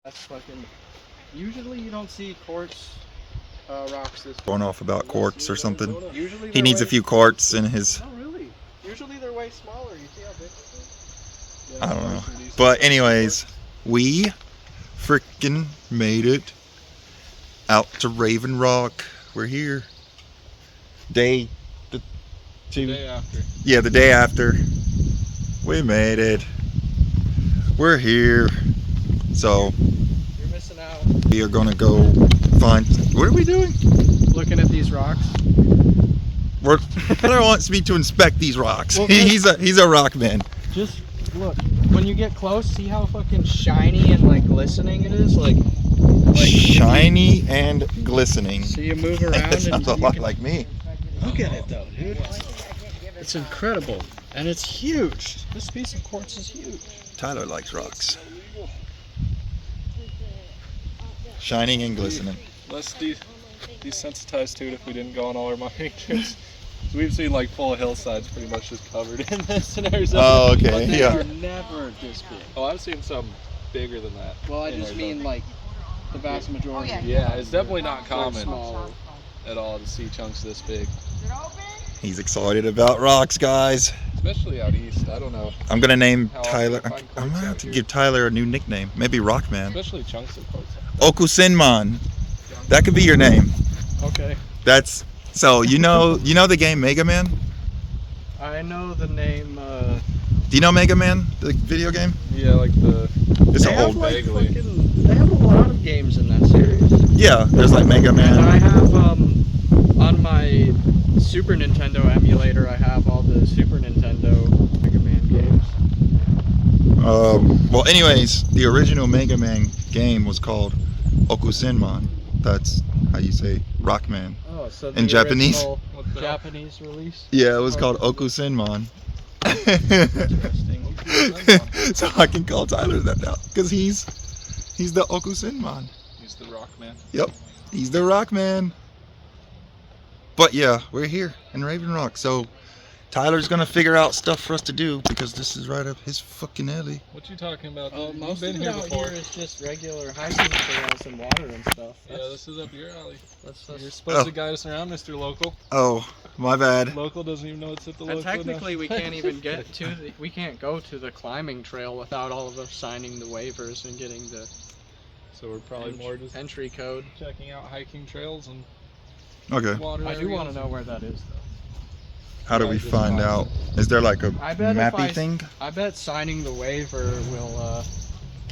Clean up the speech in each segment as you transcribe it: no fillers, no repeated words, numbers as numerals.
That's fucking. Usually you don't see quartz rocks this. Going off about quartz or something. Usually He needs a few quartz in his. Oh really? Usually they're way smaller. You see how big this is? Yeah, I don't know. But anyways, we freaking made it out to Raven Rock. We're here. Day after. Yeah, the day after. We made it. We're here. So You're missing out. we are gonna go find. What are we doing? Looking at these rocks. Tyler wants me to inspect these rocks. Well, He's a rock man. Just look. When you get close, see how fucking shiny and like glistening it is. Like Shiny and glistening. So you move around That and sounds a you lot can- like me. Look at it though, dude. It's incredible. And it's huge. This piece of quartz is huge. Tyler likes rocks. Shining and glistening. Less desensitized to it if we didn't go on all our mining trips. So we've seen like full hillsides pretty much just covered in this in Arizona. Oh, okay, But they yeah. are never this big. Oh, I've seen some bigger than that. Well, I in just Arizona. mean like the vast majority. Yeah, it's definitely not They're common smaller. at all to see chunks this big. He's excited about rocks, guys. Especially out east. I don't know. I'm gonna name How often Tyler. you find I'm quartz gonna have out to here? give Tyler a new nickname. Maybe Rockman. Especially chunks of quartz. Okusenman. That could be your name. Okay. That's so you know the game Mega Man? I know the name. Do you know Mega Man, the video game? Yeah, like the It's They an have old. like vaguely. they have a lot of games in that series. Yeah, there's like Mega And I Man. have on my Super Nintendo emulator, I have all the Super Nintendo Mega Man games. Well, anyways, the original Mega Man game was called Okusenman. That's how you say Rockman. Oh, so In Japanese? original what the hell? Japanese release. Yeah, it was called Okusenman. Interesting. So I can call Tyler that now, because he's the Okusenman. He's the rock man. Yep, he's the Rockman. But yeah, we're here in Raven Rock, so Tyler's gonna figure out stuff for us to do because this is right up his fucking alley. What you talking about? Oh, You've most been of it here out before. here is just regular hiking trails and water and stuff. Yeah, this is up your alley. That's You're just, supposed Oh. to guide us around, Mr. Local. Oh, my bad. Local doesn't even know it's at the and local. technically, now. we can't even get to the. We can't go to the climbing trail without all of us signing the waivers and getting the So we're probably more just entry code. checking out hiking trails and Okay, water I do want areas. to know where that is, though. how do we Just find find out? Is there like a I bet if mappy I- thing? I bet signing the waiver will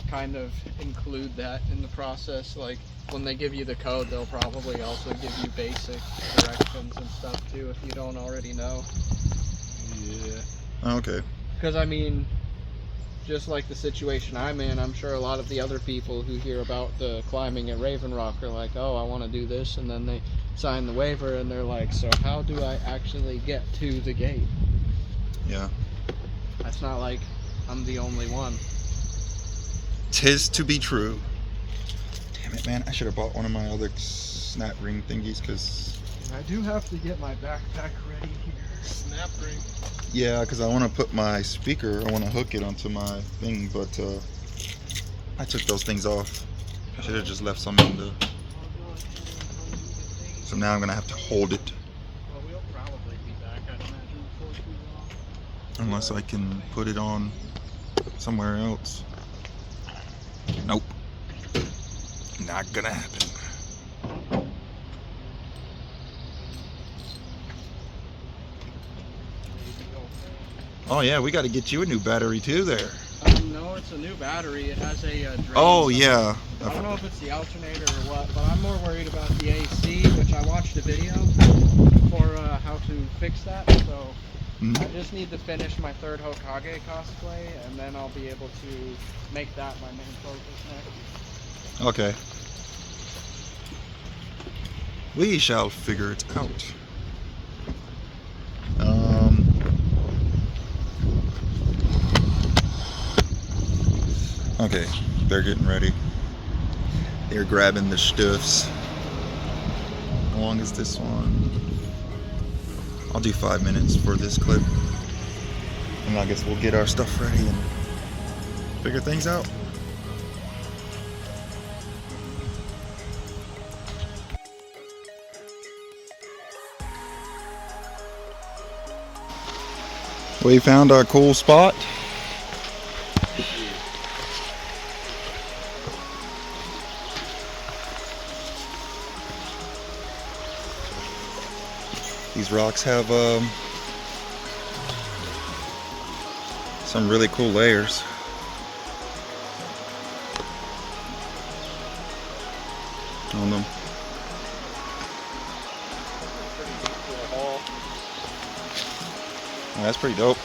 kind of include that in the process. Like when they give you the code, they'll probably also give you basic directions and stuff too, if you don't already know. Yeah. Okay. Because I mean, just like the situation I'm in, I'm sure a lot of the other people who hear about the climbing at Raven Rock are like, "Oh, I want to do this," and then they sign the waiver and they're like, "So how do I actually get to the gate?" Yeah. That's not like I'm the only one. Tis to be true. Damn it, man! I should have bought one of my other snap ring thingies, cause I do have to get my backpack ready here. Snap ring. yeah, cause I want to put my speaker. I want to hook it onto my thing, but I took those things off. I should have just left some in the. So now I'm gonna have to hold it, Well, we'll probably be back, I'd imagine, before too long. unless I can put it on somewhere else. Nope. Not gonna happen. Oh yeah, we got to get you a new battery too there. No, it's a new battery. It has a drain. Oh something. yeah. I don't know if it's the alternator or what, but I'm more worried about the AC, which I watched a video for how to fix that. So Mhm. I just need to finish my third Hokage cosplay, and then I'll be able to make that my main focus next. Okay. We shall figure it out. Okay, they're getting ready. They're grabbing the stuffs. How long is this one? I'll do 5 minutes for this clip. And I guess we'll get our stuff ready and figure things out. We found our cool spot. These rocks have some really cool layers. On them. Oh, that's pretty dope.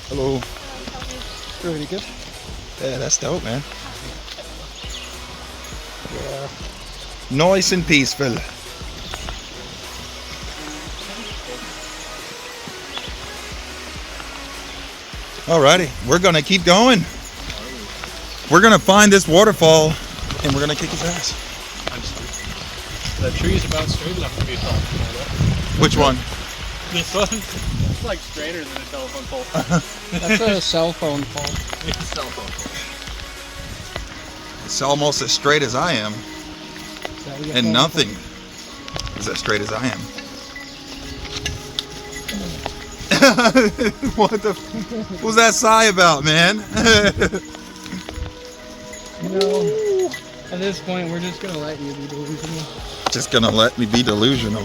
Hello. Pretty good. Yeah, that's dope, man. Yeah. Nice and peaceful. Alrighty, we're gonna keep going. We're gonna find this waterfall and we're gonna kick his ass. I'm sorry. The tree's about straight enough to be a telephone pole. Which one? This one? It's like straighter than a telephone pole. That's a cell phone pole. It's a cell phone pole. It's almost as straight as I am. And nothing is as straight as I am. What the what was that sigh about, man? You know, at this point, we're just gonna let you be delusional. Just gonna let me be delusional.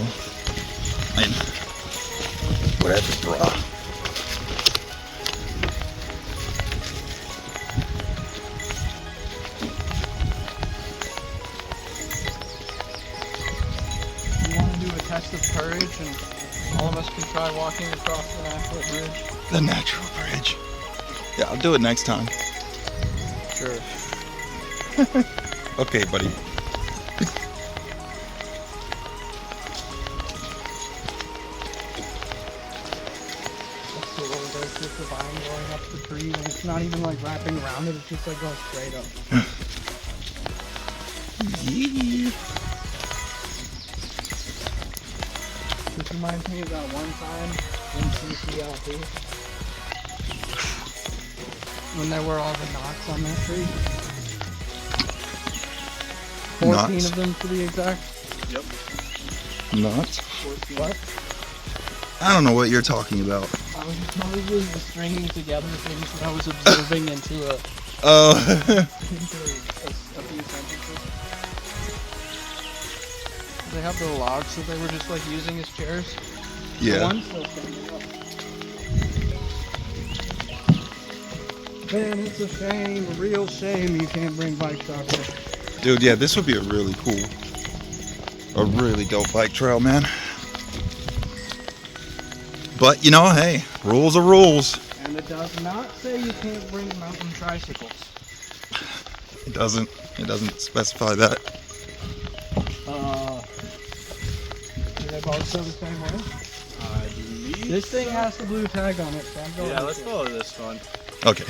And whatever, brah. You want to do a test of courage, and all of us can try walking across the natural bridge? The natural bridge. Yeah, I'll do it next time. Sure. Okay, buddy. That's cool. There's just a vine going up the tree, and it's not even like wrapping around it. It's just like going straight up. Yeah. This reminds me of that one time in CCLP when there were all the knots on that tree. 14 Knots? of them to be exact. Yep. Nuts. 14. What? I don't know what you're talking about. I was probably stringing together things that I was observing into a Oh. a few sentences. They have the logs that they were just like using as chairs. The Yeah. one's still standing up. Man, it's a shame, a real shame you can't bring bikes out here. Dude, yeah, this would be a really dope bike trail, man. But, you know, hey, rules are rules. And it does not say you can't bring mountain tricycles. It doesn't specify that. Do they both show the same way? I believe This thing has the blue tag on it, so I'm going Yeah, with let's it. follow this one. Okay.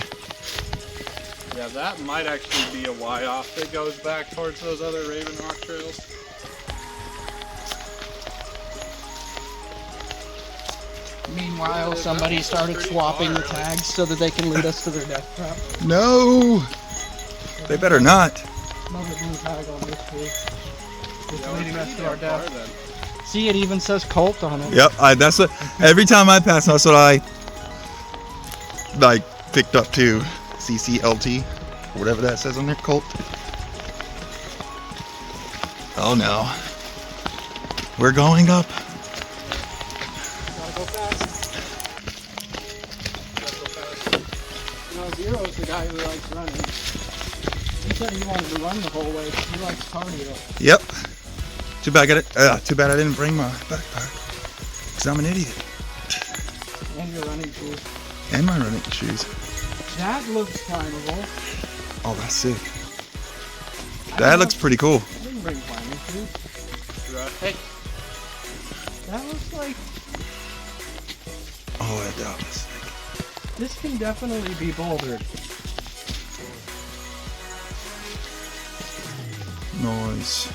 Yeah, that might actually be a Y-off that goes back towards those other Raven Rock trails. Meanwhile, somebody started swapping the tags so that they can lead us to their death trap. No! They better not. Another blue tag on this tree. It's Yeah, we're leading us pretty to our damn far death. then. See, it even says Colt on it. Yep, that's what, every time I pass, that's what I like picked up too. CCLT, whatever that says on there, Colt. Oh no. We're going up. Gotta go fast. You know, Zero's the guy who likes running. He said he wanted to run the whole way. He likes cardio. Yep. Too bad I didn't bring my backpack. Because I'm an idiot. And your running shoes. And my running shoes. That looks climbable. Oh, that's sick. I That don't looks know- pretty cool. I didn't bring climbing shoes. Right. Hey, That looks like Oh, that was sick. this can definitely be bouldered. Nice.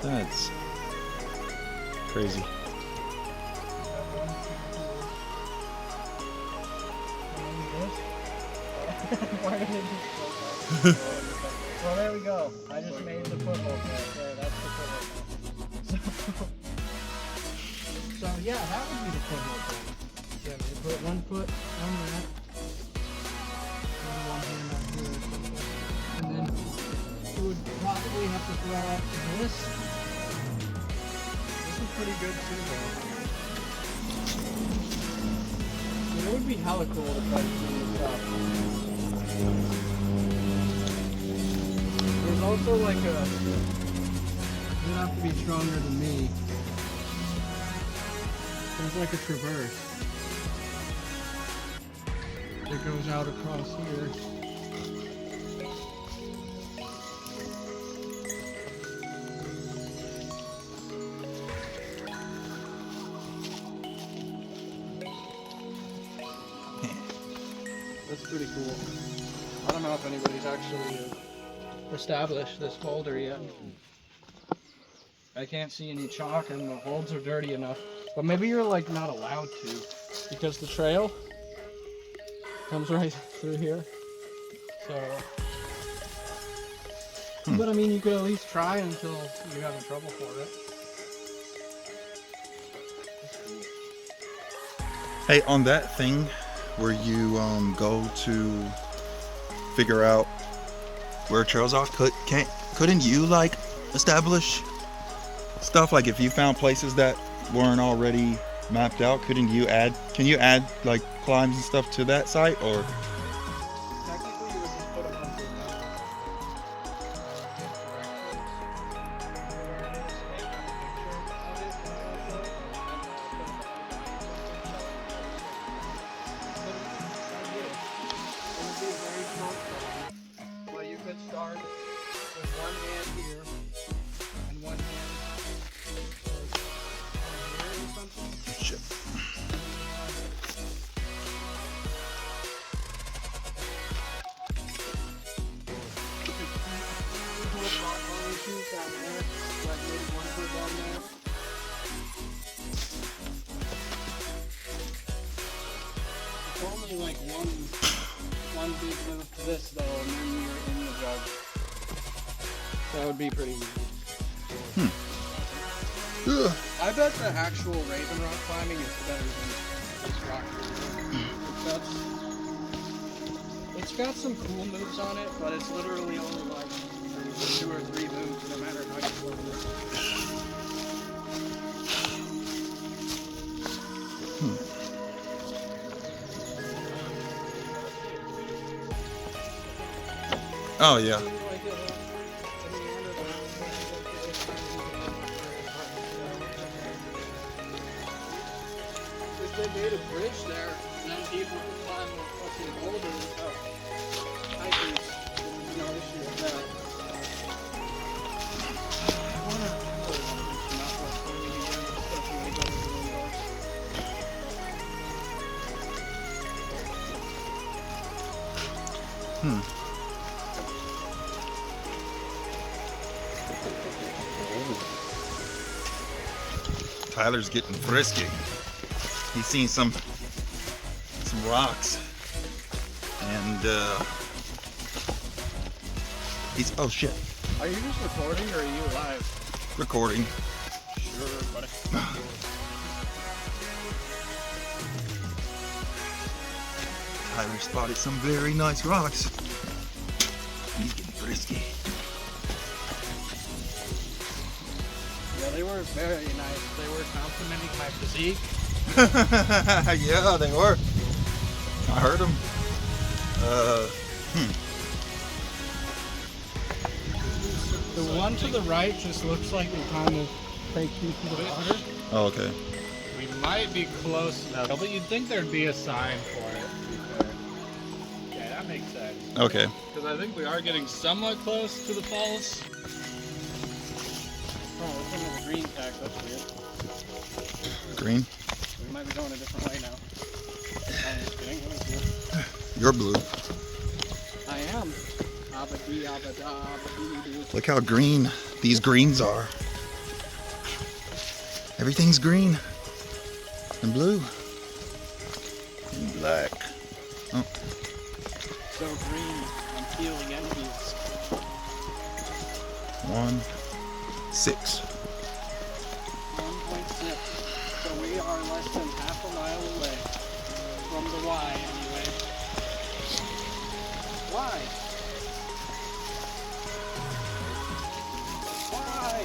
That's crazy. Well, there we go. I just made the foothold there. That's the foothold. So yeah, that would be the foothold thing. Yeah, you put one foot on that, and one hand on here, and then you would probably have to throw up to this. This is pretty good too, though. It would be hella cool to try to do this stuff. There's also like a, you'd have to be stronger than me. There's like a traverse that goes out across here. That's pretty cool. I don't know if anybody's actually established this boulder yet. I can't see any chalk and the holes are dirty enough. But maybe you're like not allowed to because the trail comes right through here. So, but I mean, you could at least try until you're having trouble for it. Hey, on that thing where you go to figure out where trails are, couldn't you like establish stuff? Like if you found places that weren't already mapped out, can you add like climbs and stuff to that site, or? Technically, you would just put them on the map. Well, you could start with one hand here and one hand here or something. Shit. It's only like one big move to this though, and then you're in the jug. That would be pretty easy. Ugh. I bet the actual Raven Rock climbing is better than this rock. It's got some cool moves on it, but it's literally only like 2 or 3 moves, no matter how you play it. Oh yeah. If they made a bridge there, then people could climb on fucking boulders without hikers. There's no issue with that. I wanna not let me again, especially when it goes really dark. Tyler's getting frisky. He's seen some rocks, and he's, oh shit, Are you just recording or are you live? recording. Sure, buddy. Tyler spotted some very nice rocks. He's getting frisky. Yeah, they were very nice. They were complimenting my physique. Yeah, they were. I heard them. The one to the right just looks like it kind of takes you to the water. Oh, okay. We might be close enough, but you'd think there'd be a sign for it, to be fair. Yeah, that makes sense. Okay. Because I think we are getting somewhat close to the falls. Oh, it's under the green tag. That's weird. Green. We might be going a different way now. I'm just kidding. That was cool. You're blue. I am. Abba-dee, abba-da, abba-dee-doo. Look how green these greens are. Everything's green and blue and black. Oh, So green, I'm feeling envious. 1.6. 1.6. So we are less than half a mile away from the Y anyway. Why? Why?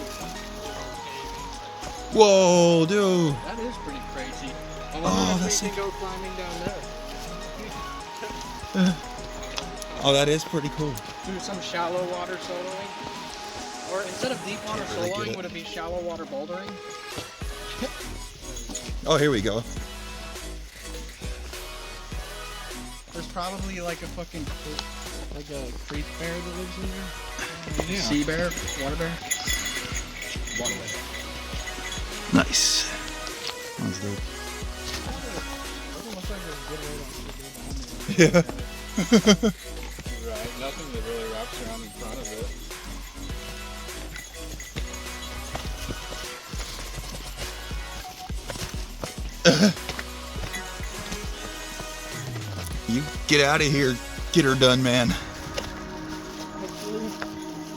Whoa, dude. That is pretty crazy. I Oh, wonder if that's we sick. can go climbing down there. Oh, that is pretty cool. Do some shallow water soloing. Or instead of deep water Can't really get soloing, it. would it be shallow water bouldering? Oh, here we go. There's probably like a fucking like a creek bear that lives in there. Yeah. Sea bear, water bear. One way. Nice. That's dope. Doesn't look like there's a good way to Yeah. Right. Nothing that really wraps around in front of it. You get out of here. Get her done, man. Actually,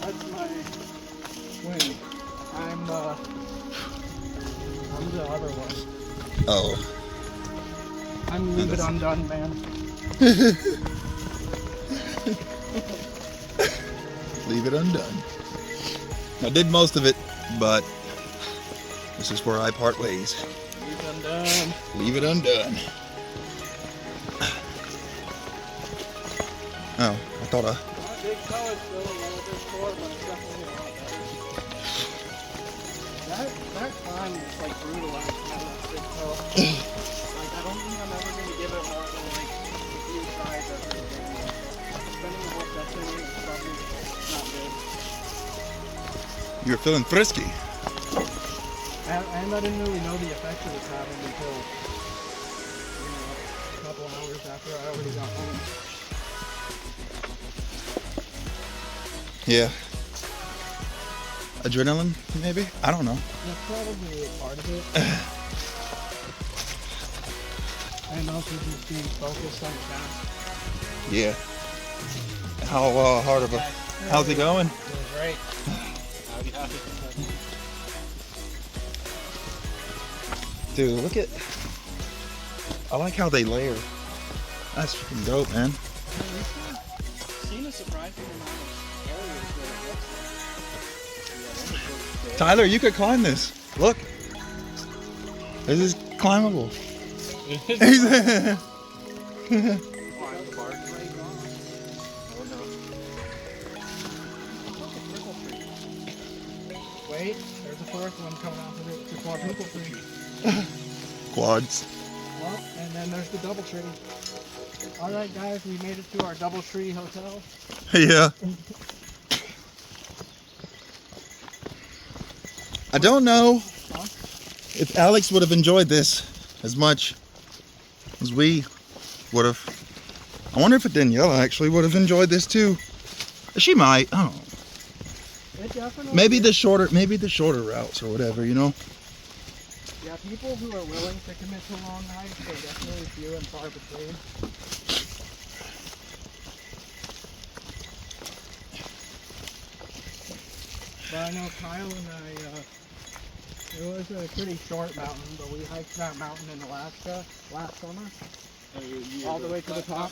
that's my swing. I'm the other one. Oh. I'm leave it undone, man. Leave it undone. I did most of it, but this is where I part ways. Leave it undone. Leave it undone. Oh, I thought Not big colors still, a little bit short, but it's definitely a lot better. That climb is like brutal after that big toe. Like I don't think I'm ever gonna give it more than like a few tries every day. Spending the whole session is probably not good. you were feeling frisky. And I didn't really know the effects it was having until a couple hours after I already got home. Yeah. Adrenaline, maybe? I don't know. That's probably a part of it. And also just being focused on the task. Yeah. How hard of a... How's it going? Doing great. Dude, look at... I like how they layer. That's freaking dope, man. We've seen a surprising amount of areas where it looks like. Tyler, you could climb this. Look. This is climbable. Wait, there's a fourth one coming off of it. It's a quadruple tree. Quads. Oh, and then there's the double tree. Alright guys, we made it to our double tree hotel. Yeah. I don't know if Alex would have enjoyed this as much as we would have. I wonder if Daniela actually would have enjoyed this too. She might. I don't know. It definitely Maybe is. the shorter routes or whatever, you know. Yeah, people who are willing to commit to long hikes are definitely few and far between. But I know Kyle and I, it was a pretty short mountain, but we hiked that mountain in Alaska last summer, all the way to the top.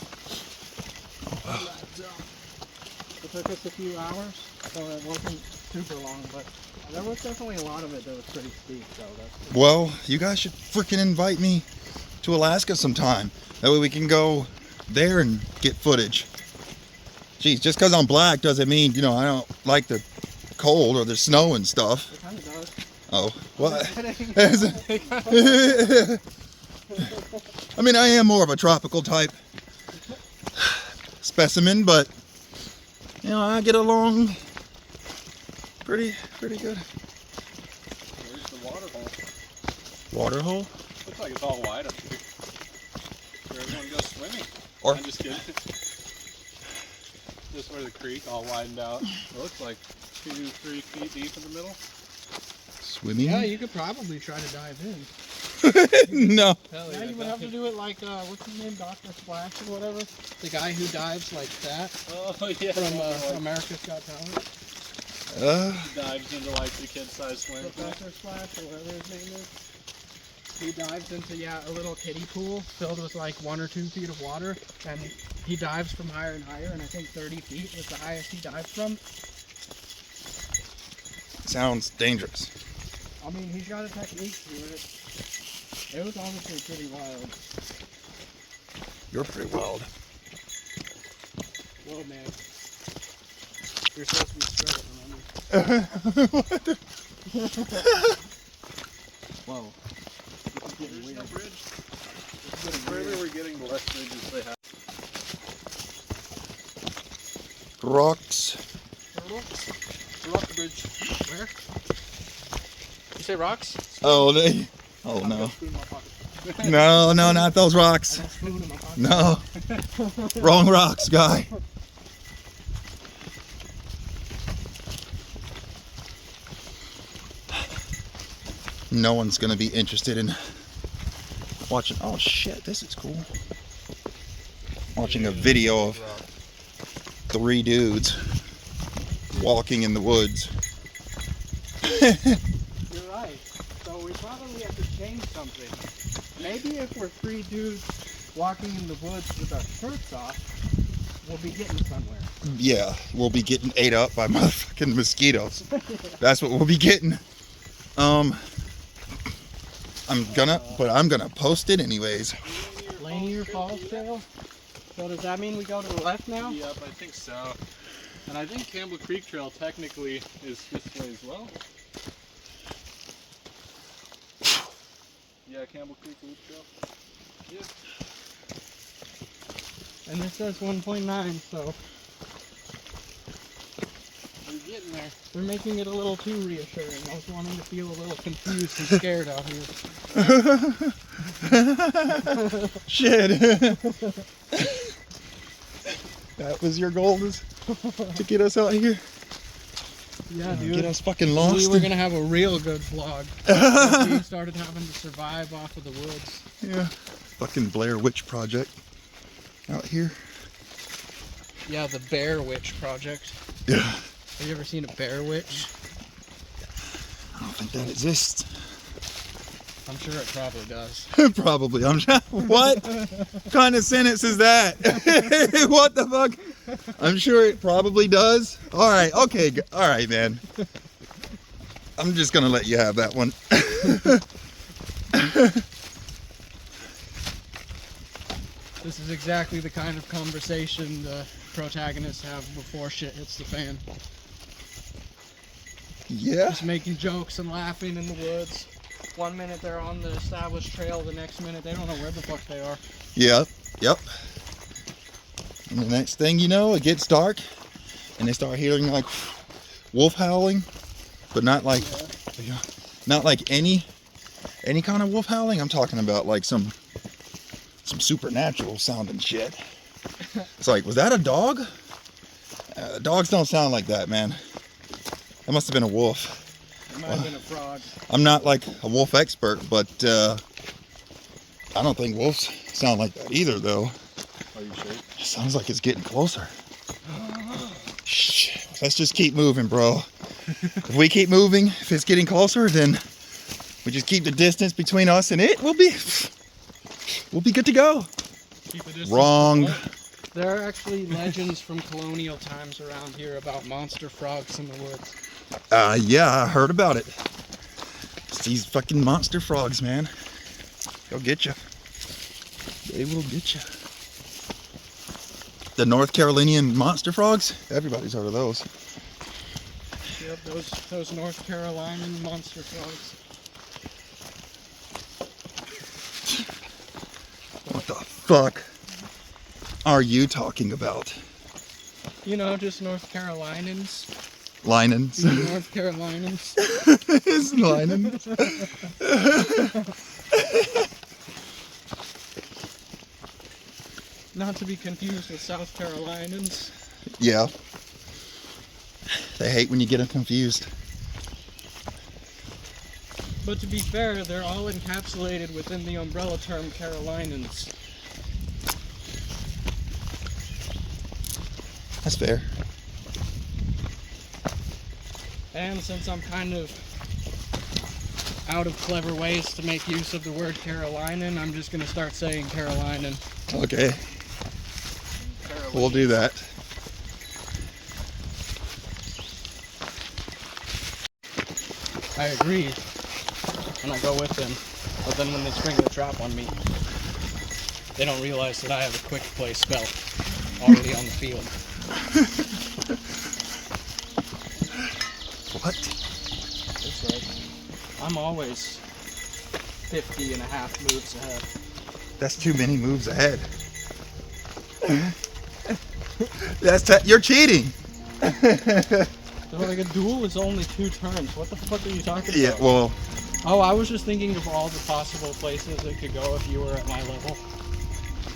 It took us a few hours, so it wasn't super long, but there was definitely a lot of it that was pretty steep, so that's... Well, you guys should freaking invite me to Alaska sometime. That way we can go there and get footage. Jeez, just because I'm black doesn't mean, you know, I don't like the cold or the snow and stuff. It kind of does. Oh, what? It kind of- I mean, I am more of a tropical type specimen, but you know, I get along pretty good. Where's the water hole? Water hole? Looks like it's all wide up here. Where everyone goes swimming. Or I'm just kidding. Just where the creek all widened out. It looks like 2-3 feet deep in the middle. swimming? Yeah, you could probably try to dive in. No. Hell Yeah, you would have to do it like, what's his name, Dr. Splash or whatever? The guy who dives like that Oh yeah. from America's Got Talent. Dives into like the kid-sized swim. Dr. Splash or whatever his name is. He dives into, a little kiddie pool filled with like 1 or 2 feet of water, and he dives from higher and higher, and I think 30 feet was the highest he dived from. Sounds dangerous. I mean, he's got a technique to it. It was honestly pretty wild. You're pretty wild. Whoa, man. You're supposed to be straight, remember? Whoa. This is getting weird. The further we're getting, the less bridges they have. Rocks. Rock bridge. Where? You say rocks? Oh, they. Oh no. No, no, not those rocks. No. Wrong rocks, guy. No one's gonna be interested in watching. Oh shit, this is cool. Watching a video of 3 dudes walking in the woods. You're right. So we probably have to change something. Maybe if we're 3 dudes walking in the woods with our shirts off, we'll be getting somewhere. Yeah, we'll be getting ate up by motherfucking mosquitoes. That's what we'll be getting. I'm gonna post it anyways. Lanier Falls Trail? So does that mean we go to the left now? Yep, I think so. And I think Campbell Creek Trail technically is this way as well. Yeah, Campbell Creek Loop Trail. Yeah. And this says 1.9, so we're getting there. They're making it a little too reassuring. I was wanting to feel a little confused and scared out here. Shit. That was your goal, is to get us out here? Yeah, dude. Get us fucking lost? We were gonna have a real good vlog. We started having to survive off of the woods. Yeah. Fucking Blair Witch Project out here. Yeah, the Bear Witch Project. Yeah. Have you ever seen a bear witch? I don't think that exists. I'm sure it probably does. Probably. What kind of sentence is that? What the fuck? I'm sure it probably does. All right. Okay. All right, man. I'm just gonna let you have that one. This is exactly the kind of conversation the protagonists have before shit hits the fan. Yeah. Just making jokes and laughing in the woods. 1 minute they're on the established trail, the next minute they don't know where the fuck they are. Yep. Yep. And the next thing you know, it gets dark, and they start hearing like wolf howling, but not like any kind of wolf howling. I'm talking about like some supernatural sounding shit. It's like, was that a dog? Dogs don't sound like that, man. That must have been a wolf. It might have been a frog. I'm not like a wolf expert, but I don't think wolves sound like that either, though. Are you sure? It sounds like it's getting closer. Shh. Let's just keep moving, bro. If we keep moving, if it's getting closer, then we just keep the distance between us and it. We'll be good to go. Keep a distance. Wrong. There are actually legends from colonial times around here about monster frogs in the woods. Yeah, I heard about it. It's these fucking monster frogs, man. They'll get you. They will get you. The North Carolinian monster frogs? Everybody's heard of those. Yep, those North Carolinian monster frogs. What the fuck are you talking about? You know, just North Carolinians. Linens. North Carolinians. It's linens. Not to be confused with South Carolinians. Yeah. They hate when you get them confused. But to be fair, they're all encapsulated within the umbrella term Carolinans. That's fair. And since I'm kind of out of clever ways to make use of the word Carolinian, I'm just going to start saying Carolinian. Okay. We'll do that. I agree, and I go with them. But then when they spring the trap on me, they don't realize that I have a quick play spell already on the field. What? That's right. I'm always 50 and a half moves ahead. That's too many moves ahead. You're cheating. So like a duel is only 2 turns. What the fuck are you talking Yeah, about? well, Oh, I was just thinking of all the possible places it could go if you were at my level.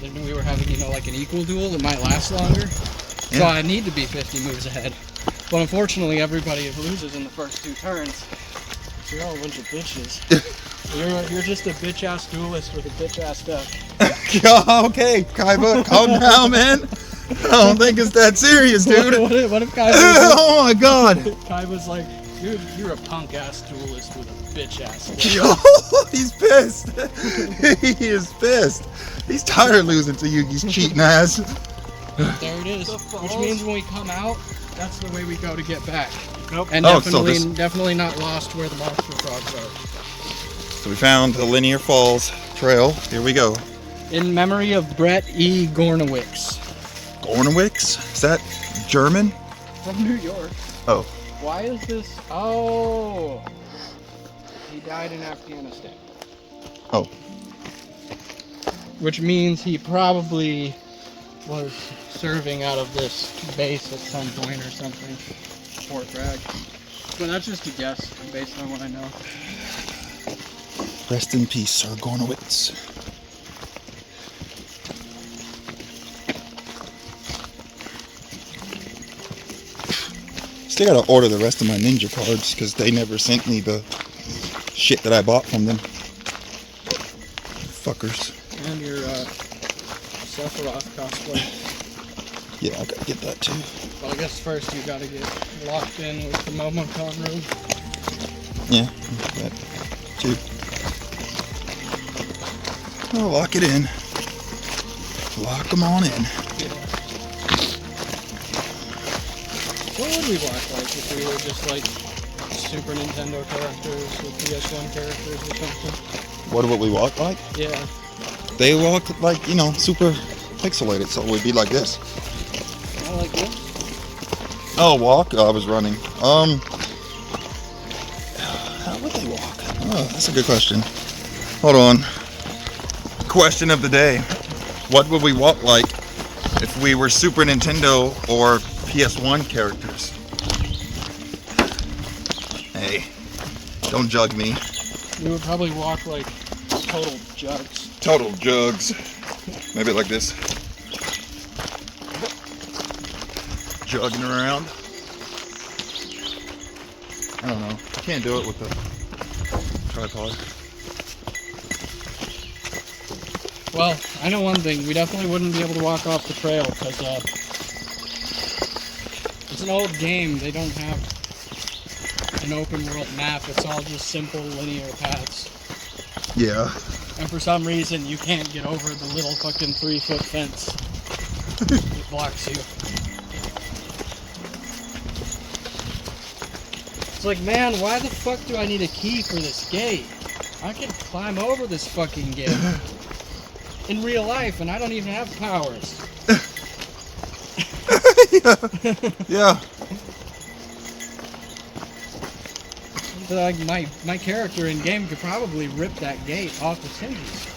Then we were having, you know, like an equal duel that might last longer. So Yeah. I need to be 50 moves ahead. But unfortunately, everybody loses in the first 2 turns. So you're all a bunch of bitches. You're just a bitch-ass duelist with a bitch-ass deck. okay, Kaiba, calm down, man. I don't think it's that serious, dude. What if Kaiba's Oh my god. Kaiba's like, dude, you're a punk-ass duelist with a bitch-ass deck. He's pissed. He is pissed. He's tired of losing to Yugi's cheating ass. There it is. Which means when we come out, that's the way we go to get back. Nope. And Oh, so definitely not lost where the monster frogs are. So we found the Linear Falls Trail. Here we go. In memory of Brett E. Gornowicz. Gornowicz? Is that German? From New York. Oh. Why is this? Oh. He died in Afghanistan. Oh. Which means he probably was serving out of this base at some point or something. Fort Bragg. But that's just a guess based on what I know. Rest in peace, Sir Gornowicz. Still gotta order the rest of my ninja cards because they never sent me the shit that I bought from them. Fuckers. And your Sephiroth cosplay. Yeah, I gotta get that too. Well, I guess first you gotta get locked in with the Momocon room. Yeah, that too. I'll lock it in. Lock them on in. Yeah. What would we walk like if we were just like Super Nintendo characters or PS1 characters or something? What would we walk like? Yeah. They walk like, you know, super pixelated, so it would be like this. I like this. Oh, walk? Oh, I was running. How would they walk? Oh, that's a good question. Hold on. Question of the day. What would we walk like if we were Super Nintendo or PS1 characters? Hey, don't jug me. We would probably walk like total jugs. Total jugs. Maybe like this. Jugging around. I don't know. I can't do it with the tripod. Well, I know one thing. We definitely wouldn't be able to walk off the trail because it's an old game. They don't have an open world map. It's all just simple linear paths. Yeah. And for some reason, you can't get over the little fucking 3-foot fence. It blocks you. It's like, man, why the fuck do I need a key for this gate? I can climb over this fucking gate. In real life, and I don't even have powers. Yeah. Like my character in game could probably rip that gate off its hinges.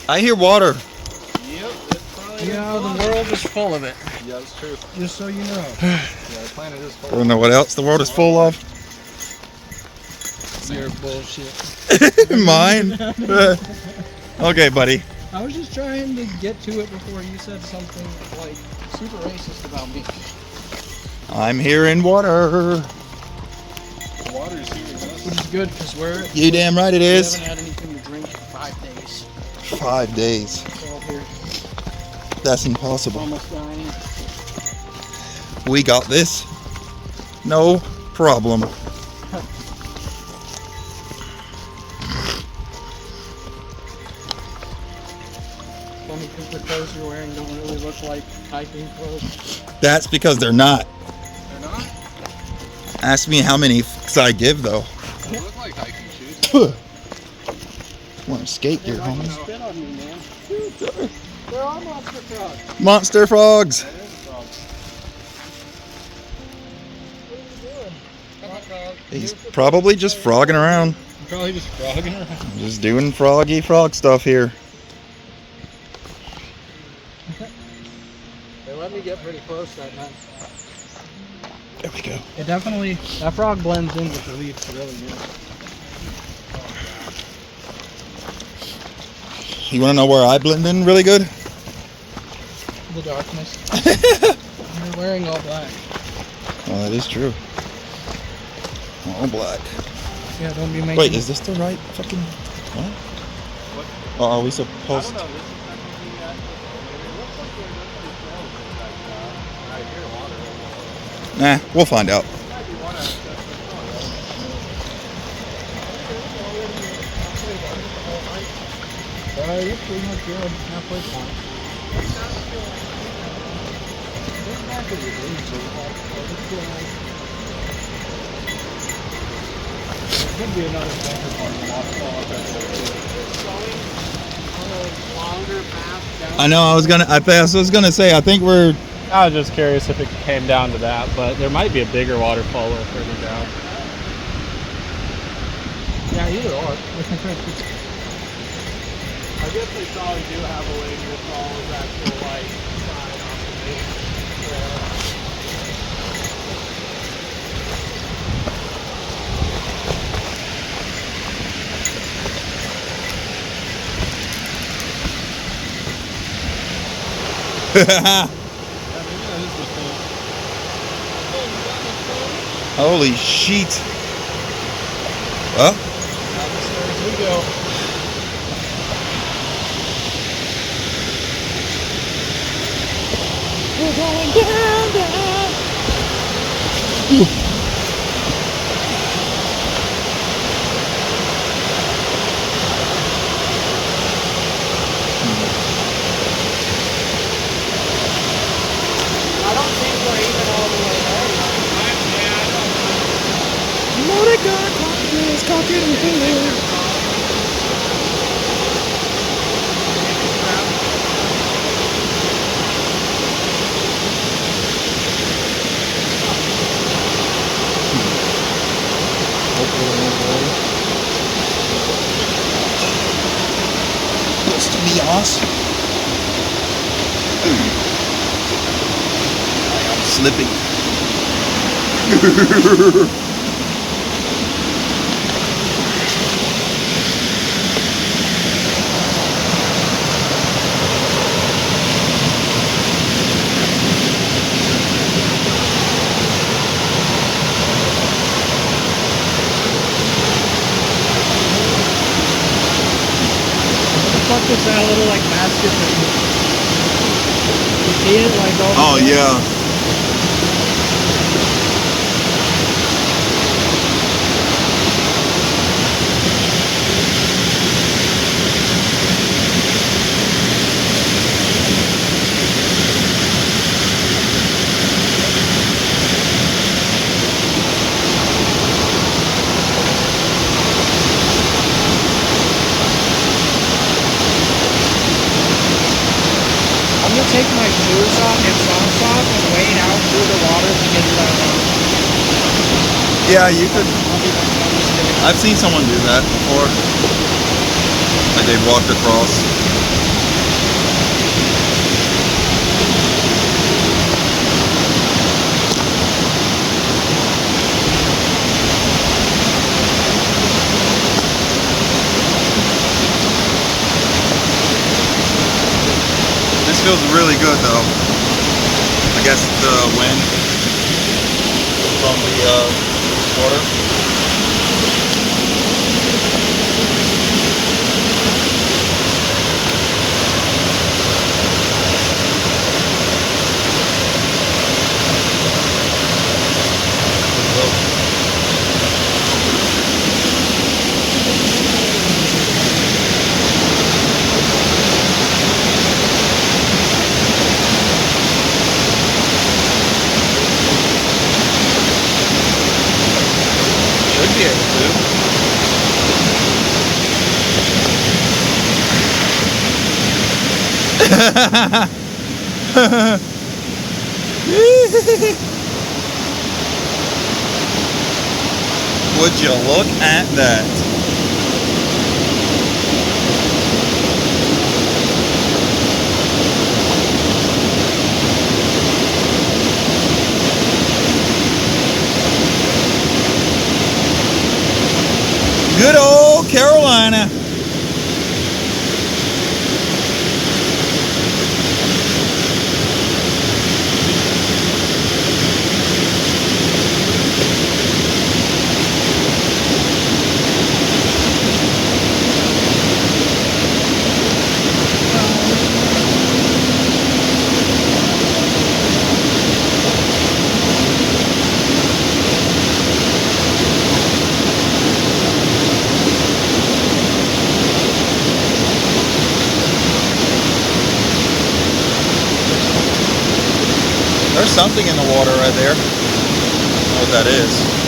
I hear water. Yep, it's probably You know, the world is full of it. Yeah, it's true. Just so you know. Yeah, the planet is full. I don't know what else the world is full of. You're bullshit. Mine. Okay, buddy. I was just trying to get to it before you said something like super racist about me. I'm here in water. The water is here in us. which is good because You damn right it we is. haven't had anything to drink in 5 days. 5 days. We're all here, That's impossible. almost dying. We got this. No problem. Funny because the clothes you're wearing don't really look like hiking clothes. That's because they're not. They're not? Ask me how many f***s I give though. They look like hiking shoes. Want to skate here, They're like homies. spit on me, man. They're all monster frogs. Monster frogs. That is a frog. Come on, frog. He's probably just frogging around. Probably just frogging around. Just doing froggy frog stuff here. They let me get pretty close that night. There we go. It definitely, that frog blends in with the leaves really good. You want to know where I blend in really good? The darkness. You're wearing all black. Well, that is true. All black. Yeah, don't be making. Wait, is this the right fucking... What? Oh, are we supposed to... Nah, we'll find out. You're pretty much good. Halfway point. There could be another waterfall. Longer path down. I know, I was gonna say, I think we're... I was just curious if it came down to that, but there might be a bigger waterfall a little further down. Yeah, either or. I guess they probably do have a way to follow his actual like sign off the main Holy shit. Well, Down the stairs we go. We're going down, down. I don't think we're even all the way there. Monica, cocktails, cocktail and feeling. what's to be honest? I'm slipping. Fuck is that little like basket thing? You see it like all Oh yeah. I'm gonna take my shoes off and socks off and wade out through the water to get to that rock. Yeah, you could. I'll be back. I'm just kidding. I've seen someone do that before. Like they've walked across. This feels really good though. I guess the wind from the water. Would you look at that? Good old Carolina. There's something in the water right there. I don't know what that is.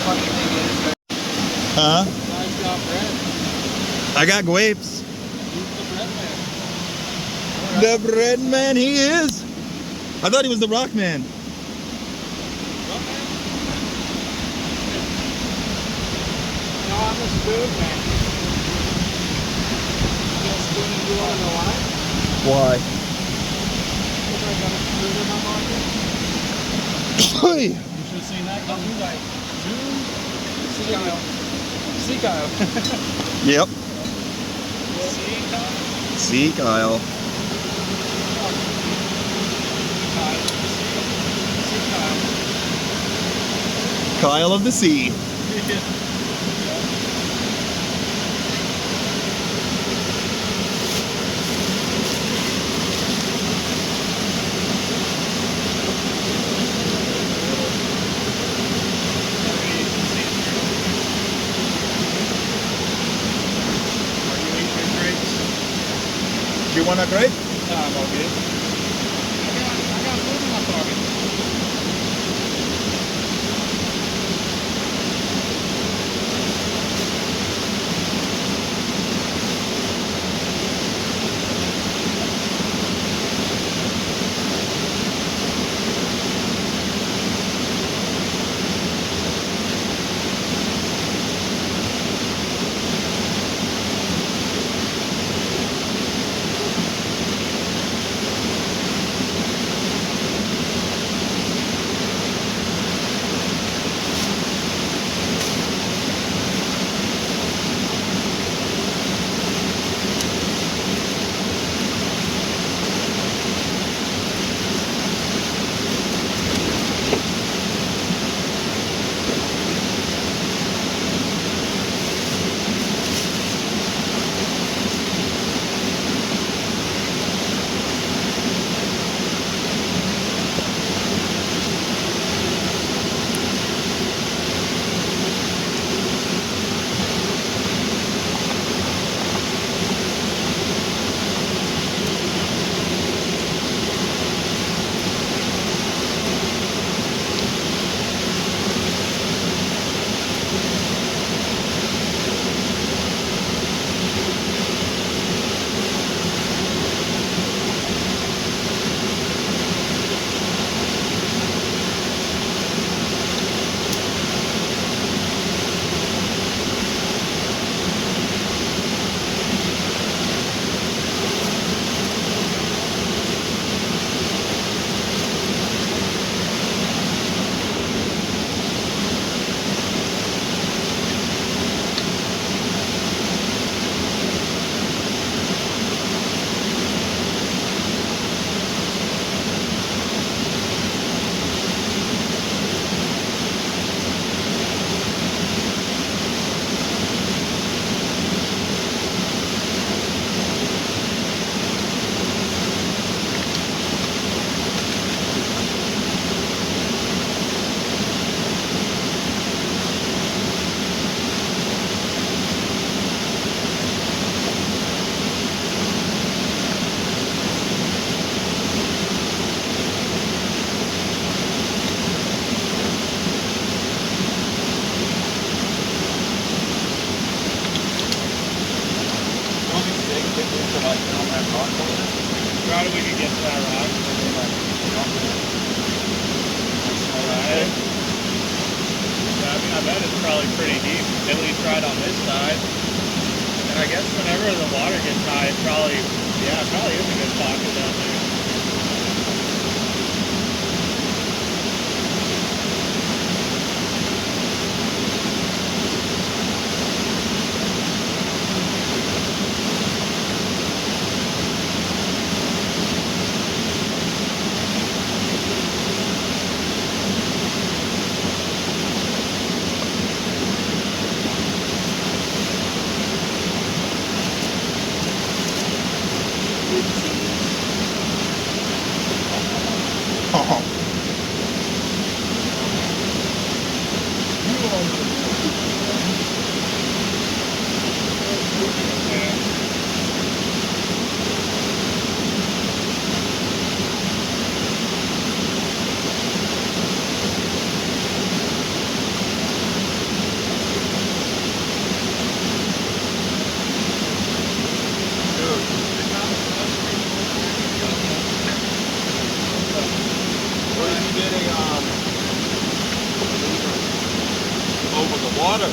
Funny thing is, Huh? guys got bread. I got grapes. He's the bread man. The bread man, he is. I thought he was the rock man. No, I'm the spoon man. You want to know why? Why? Because I got a spoon in my pocket. Hey. You should have seen that coming. Like, Sea Kyle. Sea Kyle. Yep. See, Kyle? See, Kyle. Kyle of the sea. Do you want a grape? No, I'm all good. I got food in my pocket. get to that rock, and then you're like, alright. Yeah, I mean, I bet it's probably pretty deep, at least right on this side. And I guess whenever the water gets high, it probably, yeah, it probably is a good pocket down there. Over the water.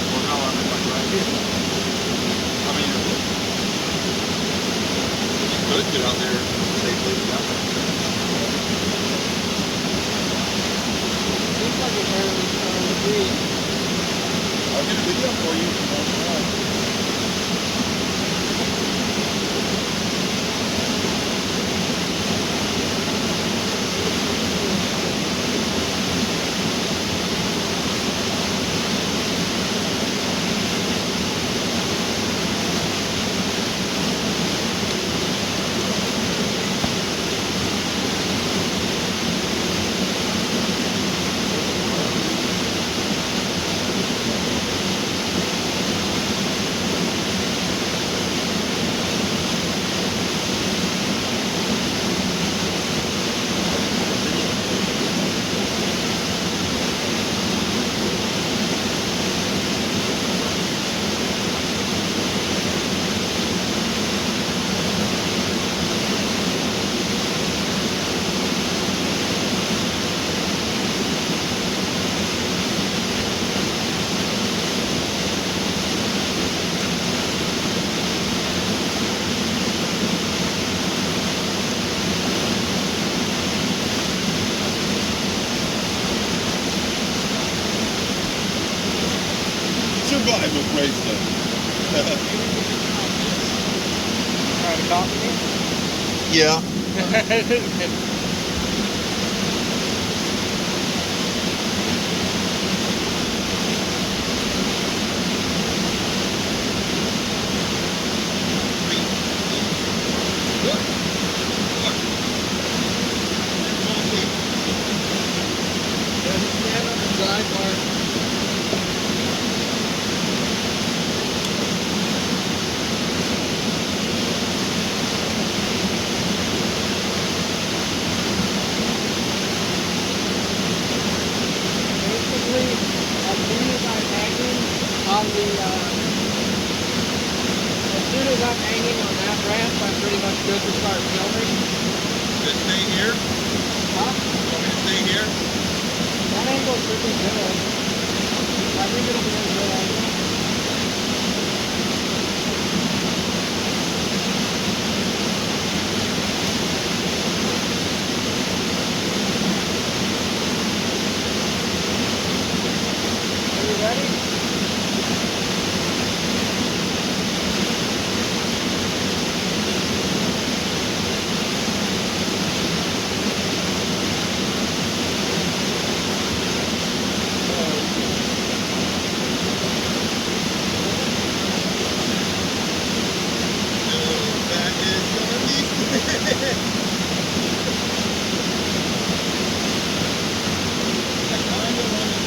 Well, no, I mean like right here. I mean, you could get out there safely. Seems like it barely started to breathe. I'll get a video for you. Survival bracelet. Trying to copy me? Yeah. Stand on the sidebar. Basically, as soon as I'm hanging on the, as soon as I'm hanging on that ramp, I'm pretty much good to start filming. Just stay here. Huh? You want me to stay here? That angle's pretty good. I think it'll be a good angle. Are you ready? That is gonna be I kinda wanna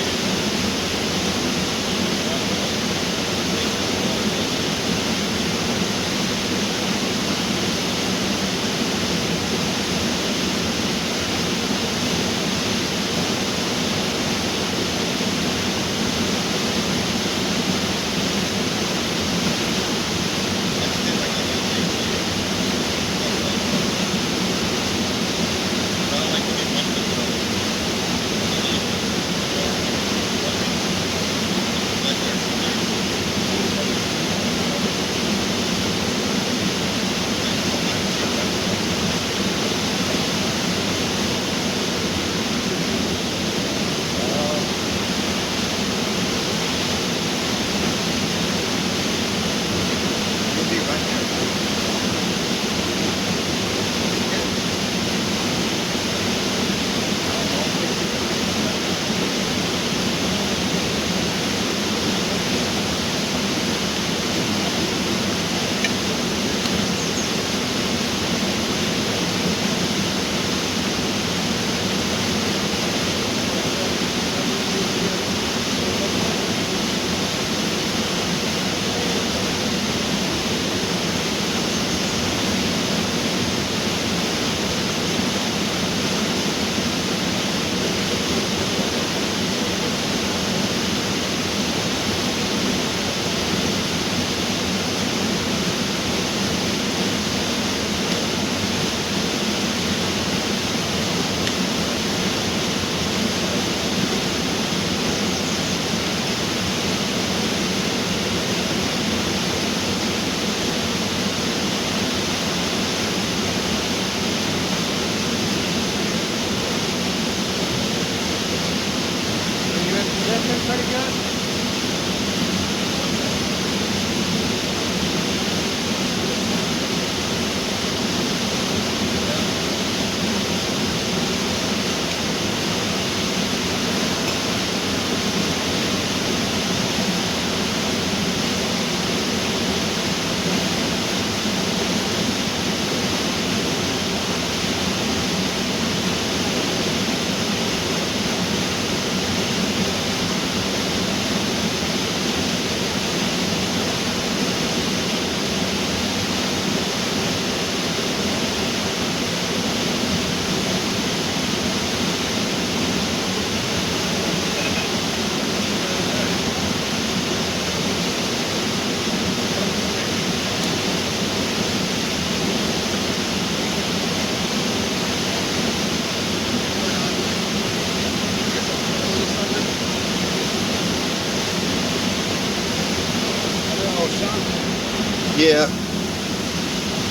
Yeah.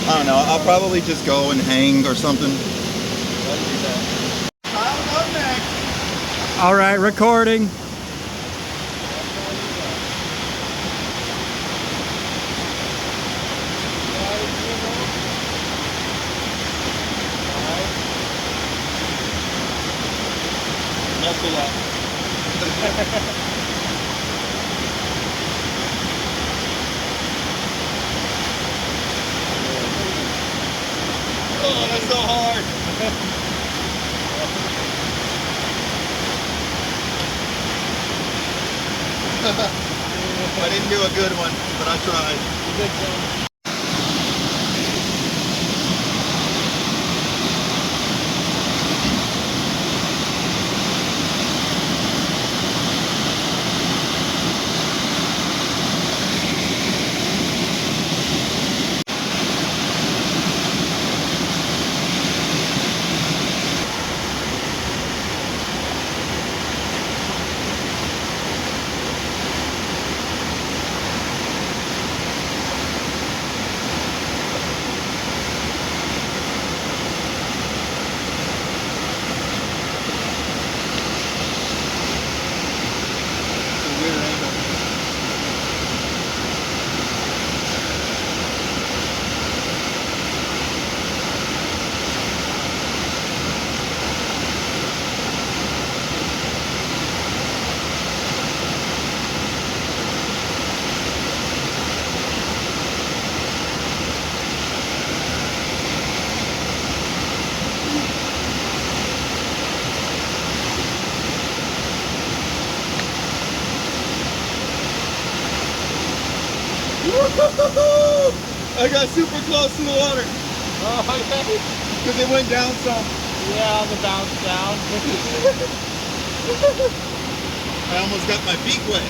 I don't know. I'll probably just go and hang or something. All right, recording. Knuckle up. Oh, that's so hard. I didn't do a good one, but I tried. I got super close to the water. Oh, okay. Because it went down some. Yeah, the bounce down. I almost got my feet wet.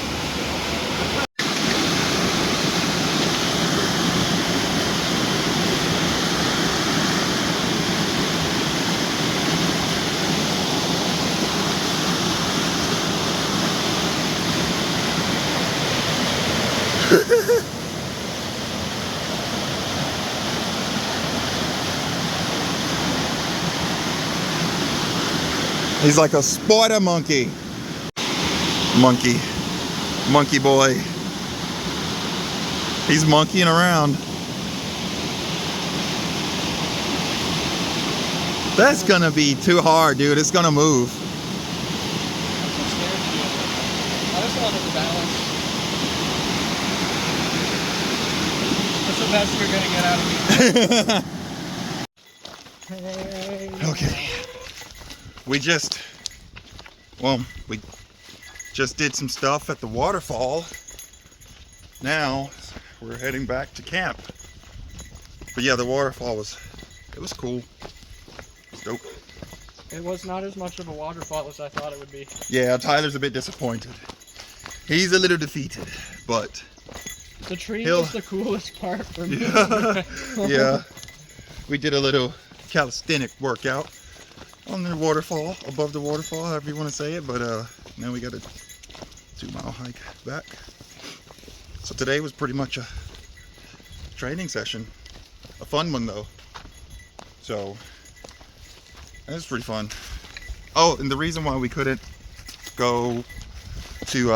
He's like a spider monkey. Monkey boy. He's monkeying around. That's gonna be too hard, dude. It's gonna move. I just wanted to balance. That's the best you're gonna get out of me. Okay. We just did some stuff at the waterfall. Now we're heading back to camp. But yeah, the waterfall was cool. It's dope. It was not as much of a waterfall as I thought it would be. Yeah, Tyler's a bit disappointed. He's a little defeated, but The tree was the coolest part for me. yeah. We did a little calisthenic workout on the waterfall, above the waterfall, however you want to say it, but now we got a 2-mile hike back. So today was pretty much a training session, a fun one though. So it was pretty fun. Oh, and the reason why we couldn't go to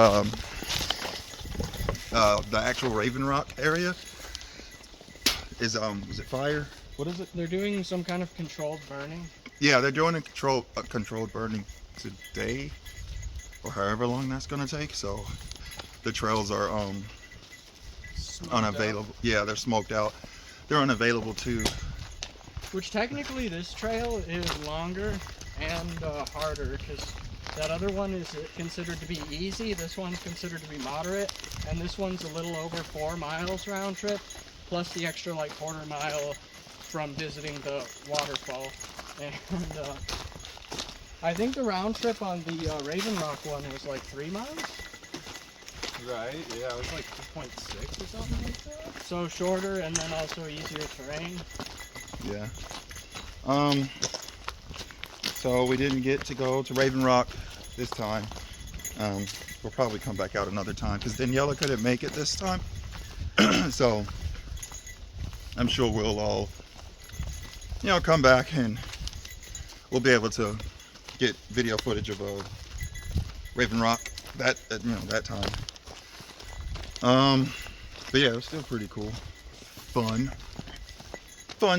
the actual Raven Rock area is was it fire? What is it? They're doing some kind of controlled burning. Yeah, they're doing a controlled burning today, or however long that's gonna take. So the trails are unavailable. Yeah, they're smoked out. They're unavailable too. Which technically this trail is longer and harder, because that other one is considered to be easy. This one's considered to be moderate, and this one's a little over 4 miles round trip, plus the extra like quarter mile from visiting the waterfall. And I think the round trip on the Raven Rock one was like 3 miles. Right, yeah, it was like 2.6 or something like that. So shorter and then also easier terrain. Yeah. So we didn't get to go to Raven Rock this time. We'll probably come back out another time because Daniela couldn't make it this time. So I'm sure we'll all, you know, come back and we'll be able to get video footage of Raven Rock that you know, that time. But yeah, it was still pretty cool. Fun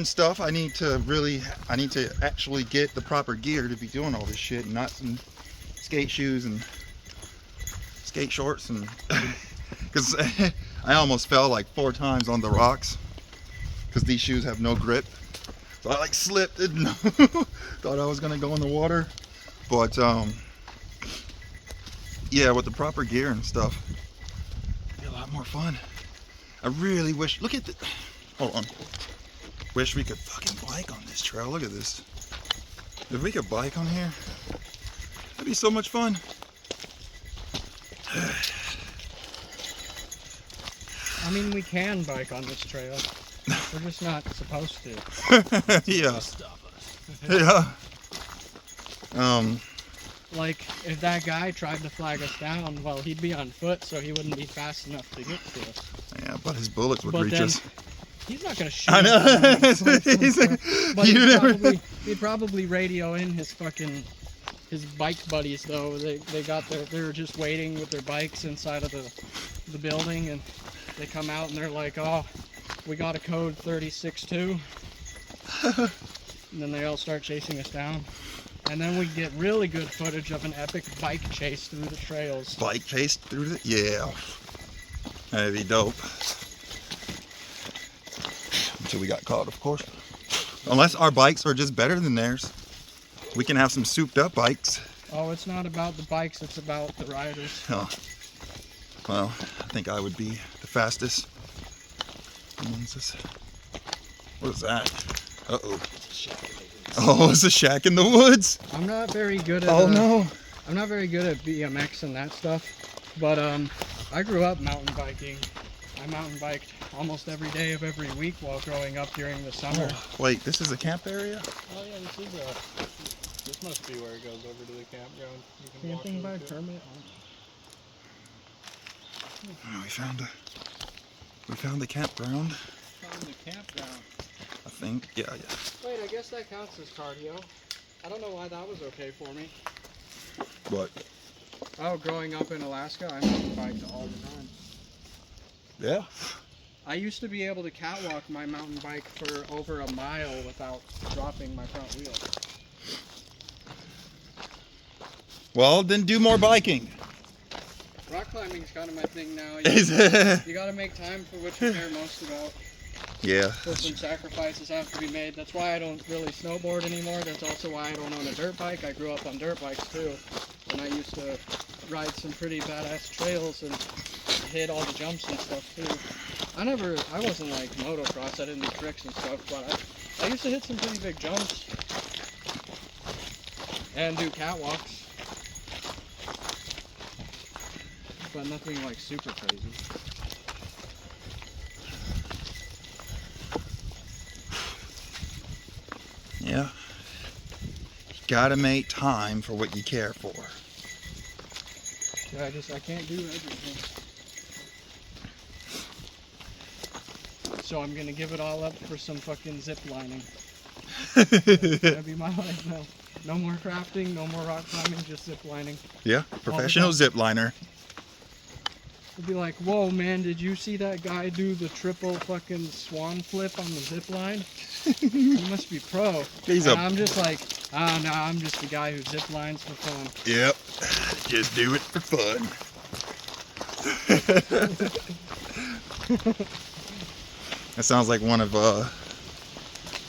stuff. I need to actually get the proper gear to be doing all this shit, and not some skate shoes and skate shorts, and because I almost fell like 4 times on the rocks because these shoes have no grip. So I like slipped and thought I was gonna go in the water, but yeah, with the proper gear and stuff, it'd be a lot more fun. I really wish. Look at the. Hold on. Wish we could fucking bike on this trail. Look at this. If we could bike on here, that'd be so much fun. I mean, we can bike on this trail. We're just not supposed to. Yeah. Yeah. Like, if that guy tried to flag us down, well, he'd be on foot, so he wouldn't be fast enough to get to us. Yeah, but his bullets would But reach then, us. he's not gonna shoot I know. us. But You never. he'd probably radio in his bike buddies though. They were just waiting with their bikes inside of the building, and they come out and they're like, "Oh, we got a code 36-2." And then they all start chasing us down. And then we get really good footage of an epic bike chase through the trails. Bike chase through the. Yeah. That'd be dope. Until we got caught, of course. Unless our bikes are just better than theirs. We can have some souped up bikes. Oh, it's not about the bikes, it's about the riders. Oh. Well, I think I would be the fastest. What is that? Uh-oh. Oh, it's a shack in the woods. I'm not very good at No. I'm not very good at BMX and that stuff, but I grew up mountain biking. I mountain biked almost every day of every week while growing up during the summer. Oh, wait, this is a camp area? Oh yeah, this must be where it goes over to the campground. You can walk Camping over by to it. permit. Oh, we found the campground, Found the campground. I think. Yeah. Wait, I guess that counts as cardio. I don't know why that was okay for me. What? Oh, growing up in Alaska, I mountain biked all the time. Yeah. I used to be able to catwalk my mountain bike for over a mile without dropping my front wheel. Well, then do more biking. Rock climbing is kind of my thing now. Is it? You gotta make time for what you care most about. Yeah. So some sacrifices have to be made. That's why I don't really snowboard anymore. That's also why I don't own a dirt bike. I grew up on dirt bikes too. And I used to ride some pretty badass trails and hit all the jumps and stuff too. I wasn't like motocross. I didn't do tricks and stuff, but I used to hit some pretty big jumps and do catwalks. But nothing like super crazy. Yeah. Gotta make time for what you care for. Yeah, I can't do everything. So I'm gonna give it all up for some fucking zip lining. That'd be my life now. No more crafting, no more rock climbing, just zip lining. Yeah, professional zip liner. It'd be like, whoa man, did you see that guy do the triple fucking swan flip on the zip line? He must be pro. He's And a. I'm just like, oh no, I'm just the guy who zip lines for fun. Yep. Just do it for fun. That sounds like one of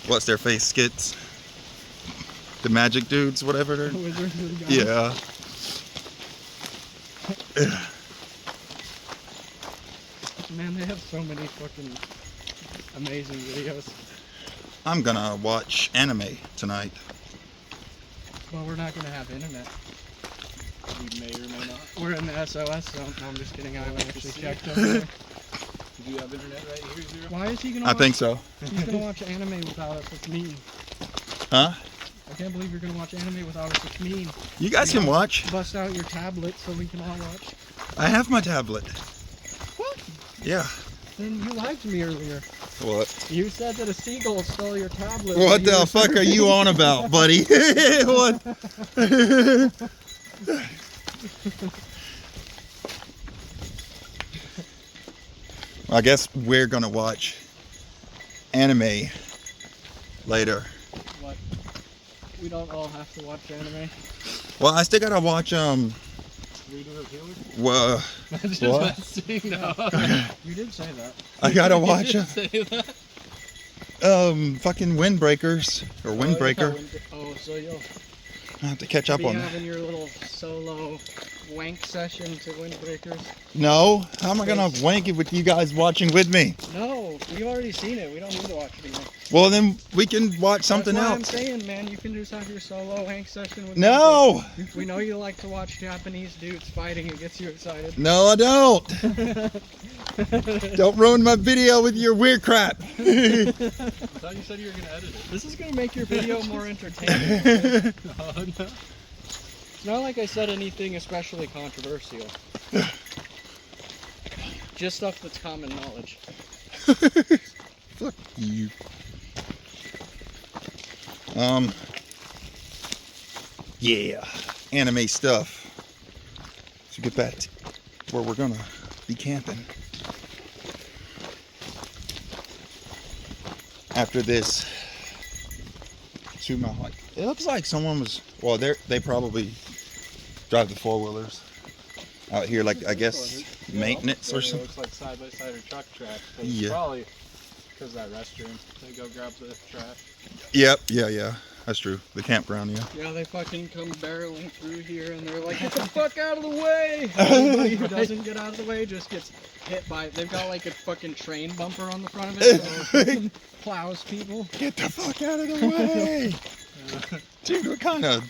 what's their face skits? The Magic Dudes, whatever they're. Wizards of the Gods. Yeah. Man, they have so many fucking amazing videos. I'm gonna watch anime tonight. Well, we're not gonna have internet. You may or may not. We're in the SOS zone. No, I'm just kidding. I haven't actually checked over there. Do you have internet right here, Zero? Why is he gonna? I think so. He's gonna watch anime without us. It's mean. Huh? I can't believe you're gonna watch anime without us. It's mean. You guys can watch. Bust out your tablet so we can all watch. I have my tablet. What? Yeah. Then you lied to me earlier. What? You said that a seagull stole your tablet. What the fuck are you on about, buddy? What? I guess we're gonna watch anime later. What? We don't all have to watch anime. Well, I still gotta watch Reader of Healer? Well, Just what? messing, no. You did say that. I gotta watch You did say that. fucking Windbreakers or Windbreaker. Oh, so you'll I have to catch up be on that. having your little solo wank session to Windbreakers. No, how am I gonna wank it with you guys watching with me? No, we've already seen it. We don't need to watch it again. Well, then we can watch something That's why else. I'm saying, man, you can just have your solo wank session with No, Windbreakers. We know you like to watch Japanese dudes fighting. It gets you excited. no, I don't. Don't ruin my video with your weird crap. I thought you said you were gonna edit it. This is gonna make your video more entertaining. Oh, no. It's not like I said anything especially controversial. Just stuff that's common knowledge. Fuck you. Yeah, anime stuff. So get back to where we're gonna be camping. After this 2 mile hike. It looks like someone was, well, they probably drive the 4-wheelers out here, like, I guess, maintenance or It something. looks like side by side or truck track. But Yeah. it's probably because that restroom. They go grab the trash. Yep, yeah, that's true. The campground, yeah. Yeah, they fucking come barreling through here and they're like, get the fuck out of the way! Anybody who doesn't get out of the way just gets hit by, they've got like a fucking train bumper on the front of it, so it fucking plows people. Get the fuck out of the way! Dude, what kind of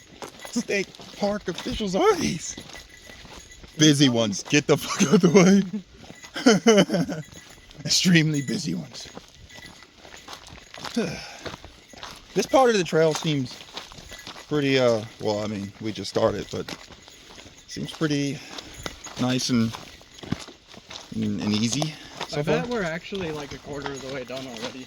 state park officials are these? Busy ones. Get the fuck out of the way. Extremely busy ones. This part of the trail seems pretty, well, I mean, we just started, but seems pretty nice and easy so I far. bet we're actually like a quarter of the way done already.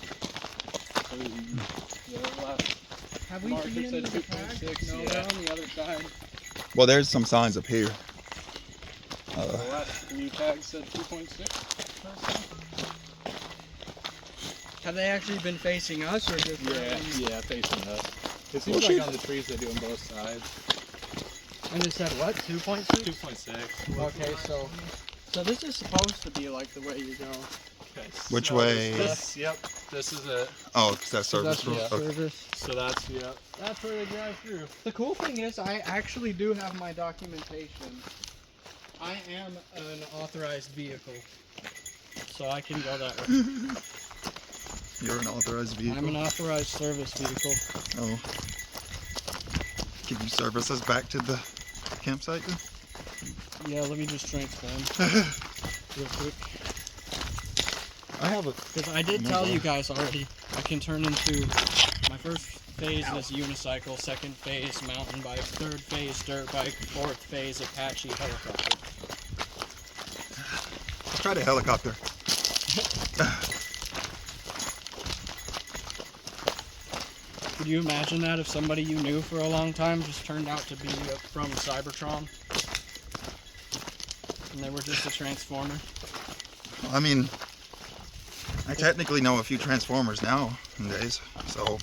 Have we Marker been said into the pack? 2.6, No, yeah. they're on the other side. Well, there's some signs up here. The last blue tag said 2.6. Have they actually been facing us or just Yeah, facing us. It seems Oh, like shit. on the trees they do on both sides. And it said what? 2.6? 2.6. Okay, so this is supposed to be like the way you go. Okay. Which so way? Yep. This is it. Oh, it's that service That's road. yeah. Okay. service. So that's yep. That's where they drive through. The cool thing is I actually do have my documentation. I am an authorized vehicle. So I can go that way. You're an authorized vehicle. I'm an authorized service vehicle. Oh. Can you service us back to the campsite then? Yeah, let me just transform real quick. I have a. Because I did tell you guys already, I can turn into my first phase is unicycle, second phase mountain bike, third phase dirt bike, fourth phase Apache helicopter. Let's try the helicopter. Could you imagine that if somebody you knew for a long time just turned out to be from Cybertron? And they were just a transformer? I mean, I technically know a few Transformers nowadays, so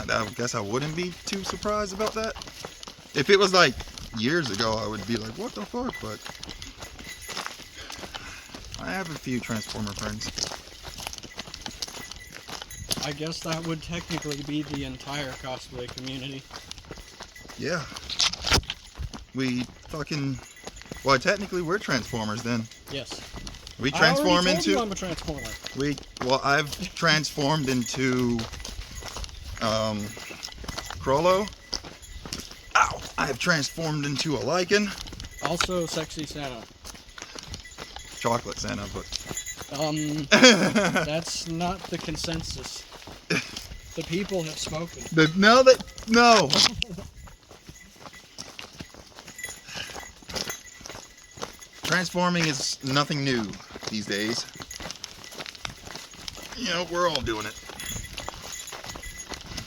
I guess I wouldn't be too surprised about that. If it was like years ago, I would be like, what the fuck? But I have a few Transformer friends. I guess that would technically be the entire cosplay community. Yeah. We fucking. Well, technically, we're Transformers then. Yes. We I transform already told you into. I'm a transformer. I've transformed into Krollo. Ow! I have transformed into a Lycan. Also, Sexy Santa. Chocolate Santa, but That's not the consensus. The people have spoken. no. Transforming is nothing new these days. You know, we're all doing it.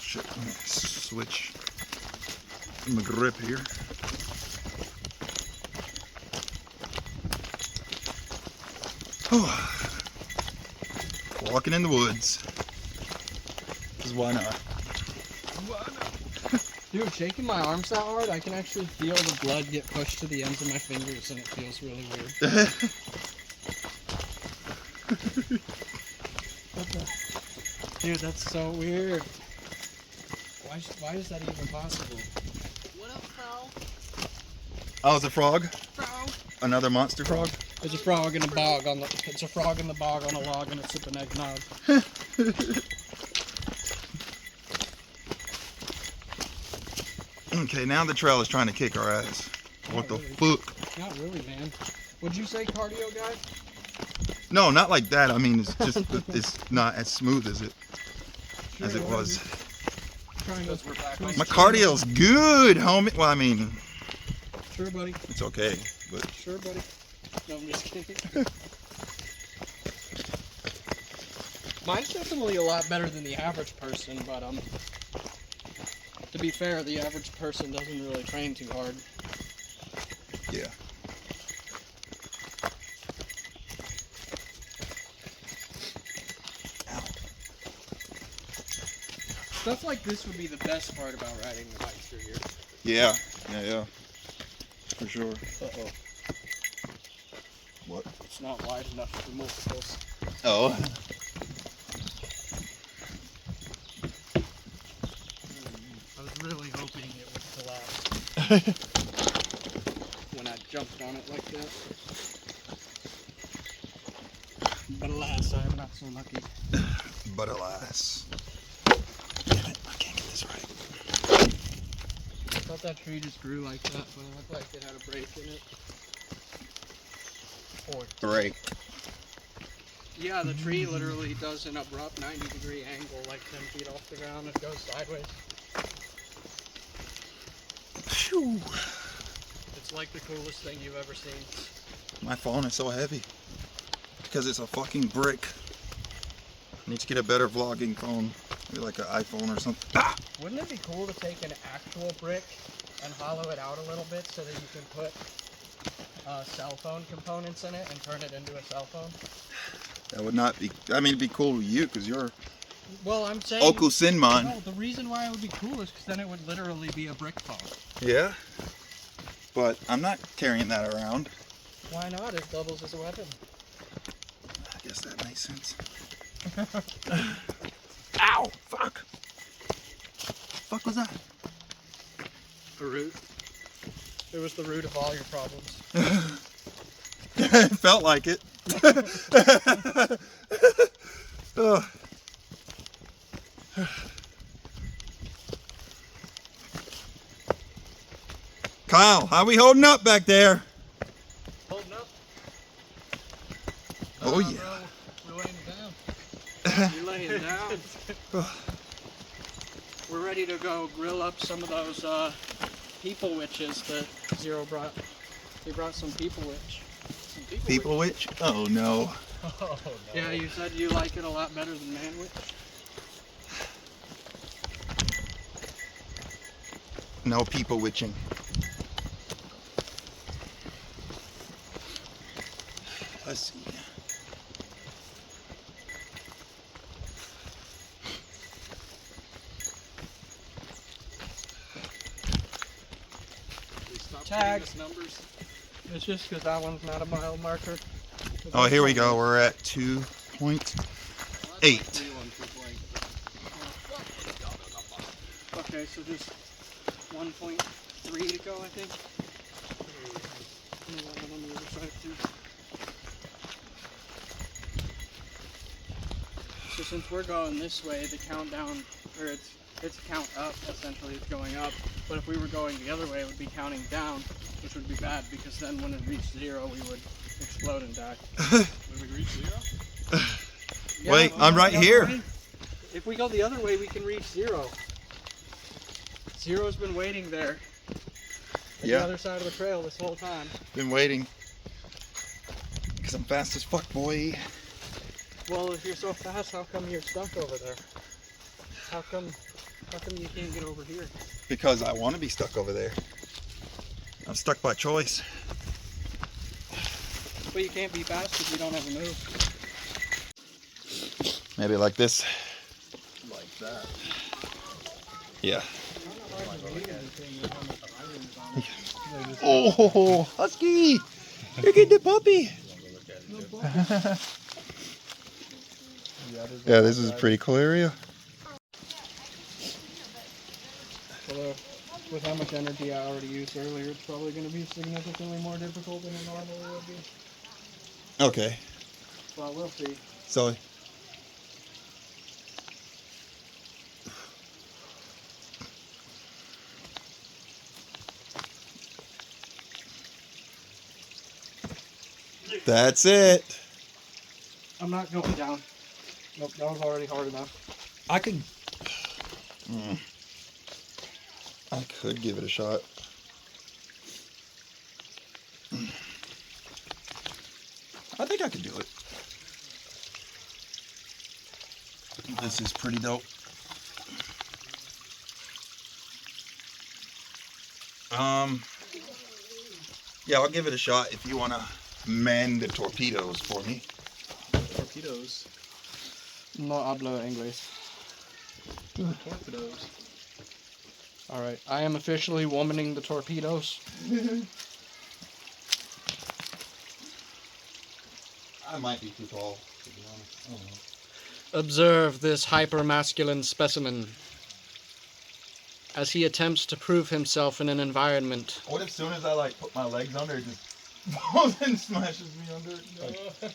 Shit, let me switch my grip here. Walking in the woods. Because why not? Dude, shaking my arms that hard, I can actually feel the blood get pushed to the ends of my fingers, and it feels really weird. What the? Dude, that's so weird. Why is that even possible? What up, Frog? Oh, it's a frog? Frog? Another monster frog? There's a frog in a bog on the. It's a frog in the bog on a log, and it's sipping eggnog. Okay, now the trail is trying to kick our ass. What the fuck? Not really, man. Would you say cardio, guy? No, not like that. I mean, it's just it's not as smooth as it was. My cardio's good, homie. Well, I mean, Sure, buddy. it's okay, but Sure, buddy. No, I'm just kidding. Mine's definitely a lot better than the average person, but to be fair, the average person doesn't really train too hard. yeah. Stuff like this would be the best part about riding the bikes through here. Yeah, for sure. Uh-oh. What? It's not wide enough for multiples. Oh. I was really hoping it would collapse when I jumped on it like that. But alas, I am not so lucky. But alas. Damn it, I can't get this right. I thought that tree just grew like that, but it looked like it had a break in it. Or Break. yeah, the tree literally does an abrupt 90-degree angle, like 10 feet off the ground. It goes sideways. Phew. It's like the coolest thing you've ever seen. My phone is so heavy. Because it's a fucking brick. I need to get a better vlogging phone. Maybe like an iPhone or something. Ah! Wouldn't it be cool to take an actual brick and hollow it out a little bit so that you can put cell phone components in it and turn it into a cell phone? That would not be, I mean, it'd be cool with you because you're Well, I'm saying... Oku Sinman. No, the reason why it would be cool is because then it would literally be a brick phone. Yeah. But I'm not carrying that around. Why not? It doubles as a weapon. I guess that makes sense. Ow! Fuck! Fuck was that? The root. It was the root of all your problems. It felt like it. Ugh. Kyle, how we holding up back there? Holding up. Oh yeah. We're laying down. You're laying down. We're ready to go grill up some of those people witches that Zero brought. He brought some people witch. Some People witch? Oh no. Oh, no. Yeah, you said you like it a lot better than man witch. No people witching. Let's see. Tag. Numbers. It's just because that one's not a mile marker. Oh, here we go. We're at 2.8. Okay, so just 1.3 to go, I think. And that one on the other side too. So since we're going this way, the countdown, or it's count up, essentially it's going up. But if we were going the other way, it would be counting down, which would be bad because then when it reached 0, we would explode and die. When we reach 0? Wait, I'm right here. If we go the other way, we can reach 0. 0's been waiting there at Yeah. the other side of the trail this whole time. Been waiting. Because I'm fast as fuck, boy. Well, if you're so fast, how come you're stuck over there? How come you can't get over here? Because I want to be stuck over there. I'm stuck by choice. But you can't be fast because you don't have a move. Maybe like this. Like that. Yeah. Oh, Husky! You're getting the puppy! Yeah, this is a pretty cool area. Although, with how much energy I already used earlier, it's probably going to be significantly more difficult than it normally would be. Okay, Well, we'll see. so that's it. I'm not going down. Nope, that was already hard enough. I could give it a shot. I think I could do it. This is pretty dope. Yeah, I'll give it a shot if you want to man the torpedoes for me. Torpedoes. No hablo inglés. Torpedoes. Alright, I am officially womaning the torpedoes. I might be too tall, to be honest. I don't know. Observe this hyper-masculine specimen as he attempts to prove himself in an environment. What if soon as I like put my legs under, it just falls and smashes me under?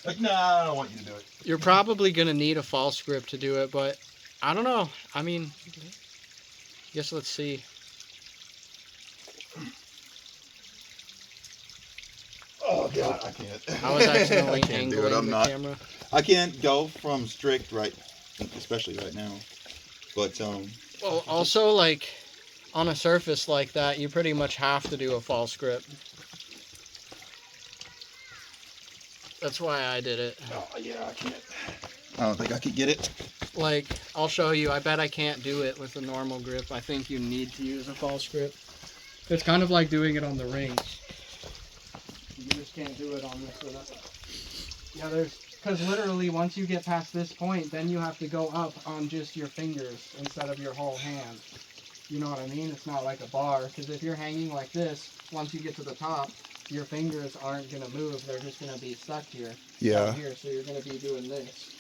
Like, nah, I don't want you to do it. You're probably going to need a false grip to do it, but I don't know. I mean, guess let's see. Oh god, I can't. I was accidentally I can't do it. angling I'm the not. camera. I can't go from strict right, especially right now. But Well, also, like, on a surface like that, you pretty much have to do a false grip. That's why I did it. oh yeah, I can't. I don't think I could get it. Like, I'll show you. I bet I can't do it with a normal grip. I think you need to use a false grip. It's kind of like doing it on the rings. You just can't do it on this without. Yeah, because literally once you get past this point, then you have to go up on just your fingers instead of your whole hand. You know what I mean? It's not like a bar, because if you're hanging like this, once you get to the top, your fingers aren't going to move. They're just going to be stuck here. Yeah. Down here, so you're going to be doing this.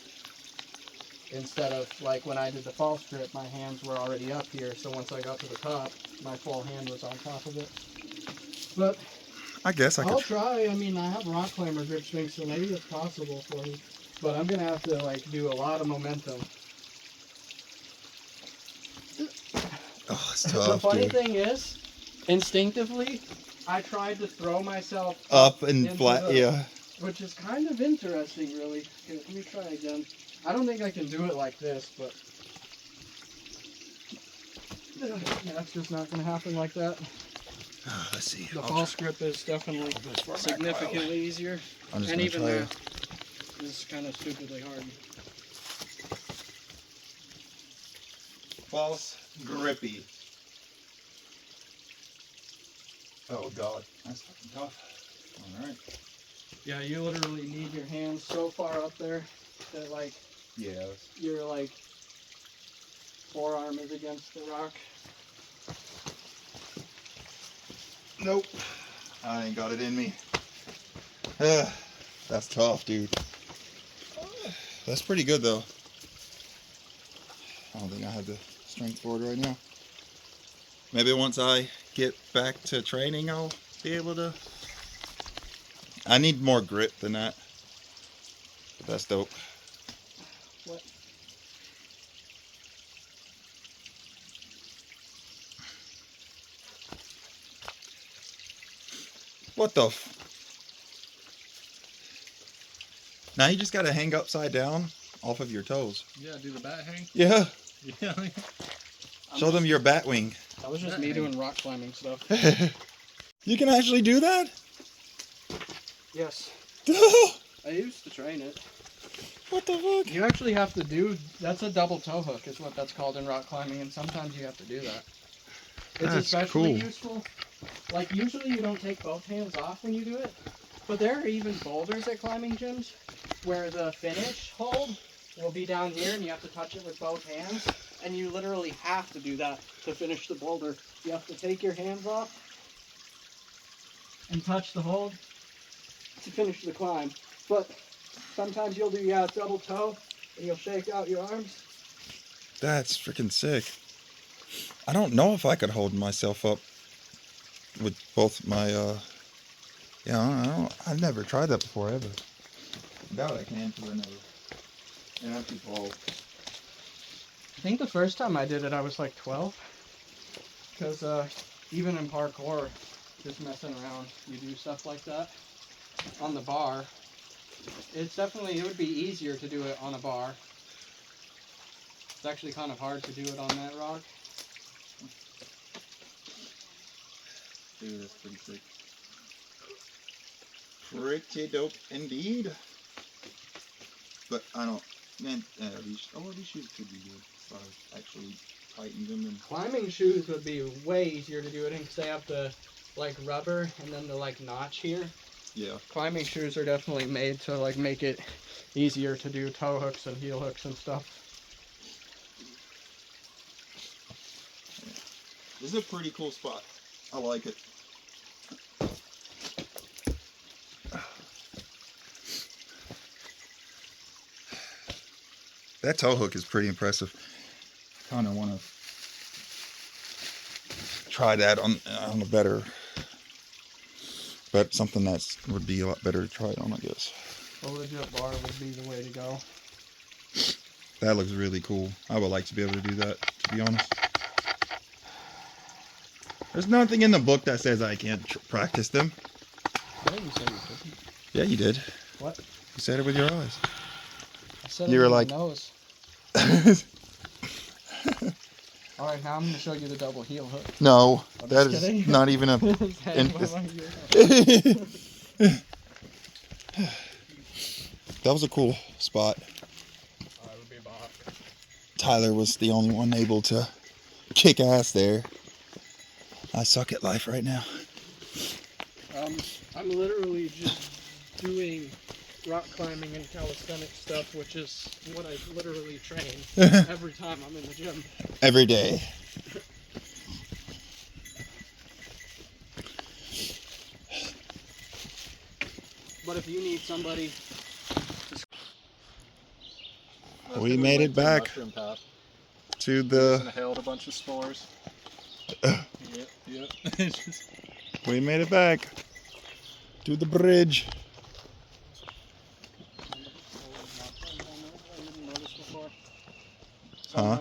Instead of, like, when I did the false grip, my hands were already up here, so once I got to the top, my full hand was on top of it. But I guess I I'll could. try. I mean, I have rock climber grip strength, so maybe it's possible for me. But I'm going to have to, like, do a lot of momentum. Oh, it's The tough, funny dude. thing is, instinctively, I tried to throw myself Up and into flat, the- yeah. which is kind of interesting, really. Okay, let me try again. I don't think I can do it like this, but that's just not going to happen like that. Let's see. The I'll false grip is definitely try this far back, significantly easier, I'm just and gonna even try that is kind of stupidly hard. false grippy. Oh god, that's fucking tough. All right. Yeah, you literally need your hands so far up there that, like, Yeah. your, like, forearm is against the rock. Nope. I ain't got it in me. That's tough, dude. That's pretty good though. I don't think I have the strength for it right now. Maybe once I get back to training, I'll be able to. I need more grip than that. But that's dope. What? What the f? Now you just gotta hang upside down off of your toes. Yeah, do the bat hang. Yeah. Yeah. Show them your bat wing. That was just me doing rock climbing stuff. You can actually do that? Yes. Oh, I used to train it. What the fuck? You actually have to do, that's a double toe hook is what that's called in rock climbing, and sometimes you have to do that. It's That's especially cool. useful. Like, usually you don't take both hands off when you do it, but there are even boulders at climbing gyms where the finish hold will be down here and you have to touch it with both hands, and you literally have to do that to finish the boulder. You have to take your hands off and touch the hold to finish the climb. But sometimes you'll do, double toe, and you'll shake out your arms. That's freaking sick. I don't know if I could hold myself up with both my, I've never tried that before, ever. I doubt I can, because I never. And I'm too tall. I think the first time I did it, I was like 12. Because even in parkour, just messing around, you do stuff like that on the bar. It would be easier to do it on a bar. It's actually kind of hard to do it on that rock. Dude, that's pretty sick. Pretty dope indeed. But I don't, man, these shoes could be good if I actually tightened them and. Climbing shoes would be way easier to do it in because they have the like rubber and then the like notch here. Yeah. Climbing shoes are definitely made to like make it easier to do toe hooks and heel hooks and stuff. This is a pretty cool spot. I like it. That toe hook is pretty impressive. Kind of want to try that on a better, but something that would be a lot better to try it on, I guess. A legit bar would be the way to go. That looks really cool. I would like to be able to do that, to be honest. There's nothing in the book that says I can't practice them. Yeah, you said you couldn't. Yeah, you did. What? You said it with your eyes. I said You it were with like- my nose. Alright, now I'm going to show you the double heel hook. No, I'm that just is kidding. not even a. Hey, And why it's- don't you- That was a cool spot. I would be bought. Tyler was the only one able to kick ass there. I suck at life right now. I'm literally just doing rock climbing and calisthenics stuff, which is what I literally train every time I'm in the gym. Every day. But if you need somebody, We made it back Mushroom path. to And the. hailed a bunch of spores. Yep. We made it back to the bridge. Huh?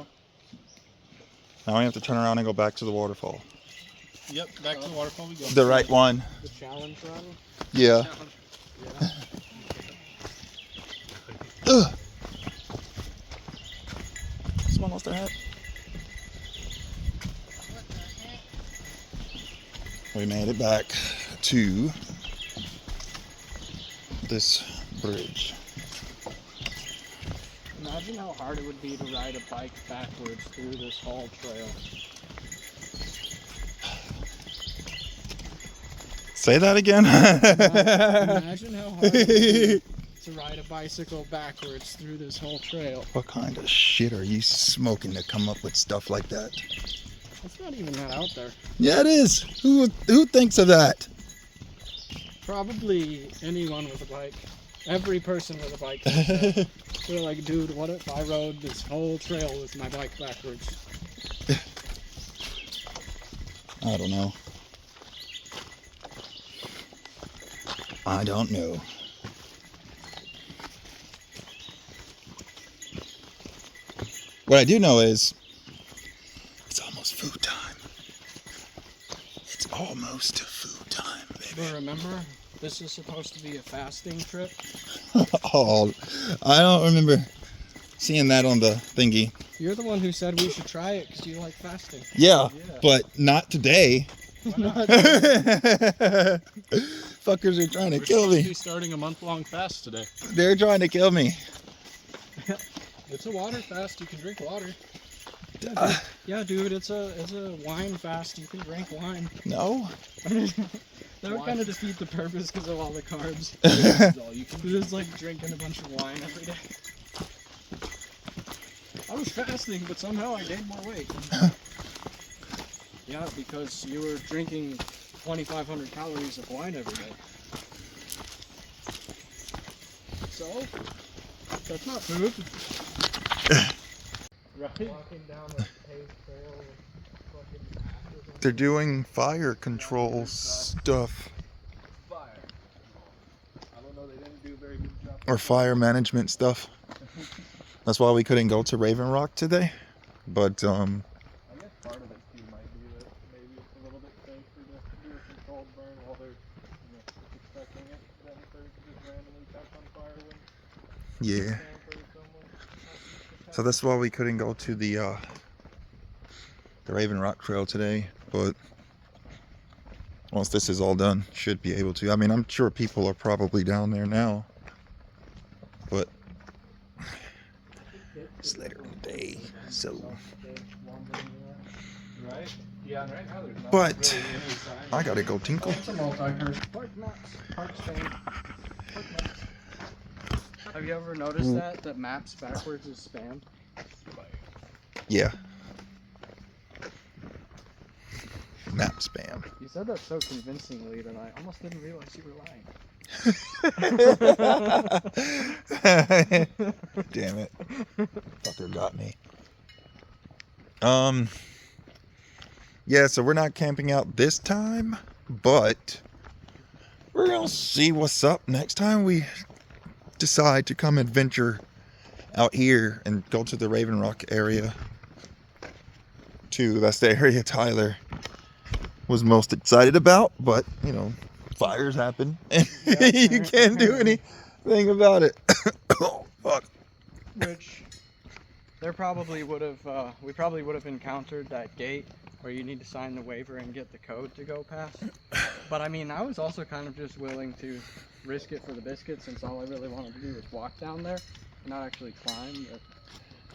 Now we have to turn around and go back to the waterfall. Yep, back to the waterfall we go. The right one. The challenge run. Yeah. Yeah. Ugh. Someone lost their hat. We made it back to this bridge. Imagine how hard it would be to ride a bike backwards through this whole trail. Say that again. Imagine how hard it would be to ride a bicycle backwards through this whole trail. What kind of shit are you smoking to come up with stuff like that? It's not even that out there. Yeah, it is. Who thinks of that? Probably anyone with a bike. Every person with a bike. thinks that. They're like, dude, what if I rode this whole trail with my bike backwards? I don't know. I don't know. What I do know is it's almost food time. It's almost food time, But baby. remember, this is supposed to be a fasting trip. Oh, I don't remember seeing that on the thingy. You're the one who said we should try it because you like fasting. Yeah, Yeah. but not today. Fuckers are trying to kill me. We're starting a month-long fast today. They're trying to kill me. It's a water fast. You can drink water. Uh, Yeah, dude. It's a wine fast. You can drink wine. no. That would kind of defeat the purpose because of all the carbs. All you can It's like drinking a bunch of wine every day. I was fasting, but somehow I gained more weight. Yeah, because you were drinking 2,500 calories of wine every day. So, that's not food. Right? Walking down a paved trail with fucking ashes on They're doing fire control stuff. fire. I don't know, they didn't do a very good job. Or fire management stuff. That's why we couldn't go to Raven Rock today. But I guess part of it too might be that maybe it's a little bit safer to do a controlled burn while they're expecting it than for just randomly catch on fire when yeah. for someone. So that's why we couldn't go to the Raven Rock Trail today. But once this is all done, should be able to. I mean, I'm sure people are probably down there now. But it's later in the day, so. Right? Yeah, and right now there's not But really any sign. I gotta go tinkle. It's a multi-purpose. Park nuts. Park stain. Park nuts. Have you ever noticed that maps backwards is spam? Yeah. Map spam. You said that so convincingly that I almost didn't realize you were lying. Damn it. Fucker got me. Yeah, so we're not camping out this time, but we're gonna see what's up next time we decide to come adventure out here and go to the Raven Rock area too. That's the area Tyler was most excited about, but you know, fires happen and you can't do anything about it. Oh, fuck. Which there probably would have, we probably would have encountered that gate where you need to sign the waiver and get the code to go past. But I mean, I was also kind of just willing to risk it for the biscuit since all I really wanted to do was walk down there, not actually climb. But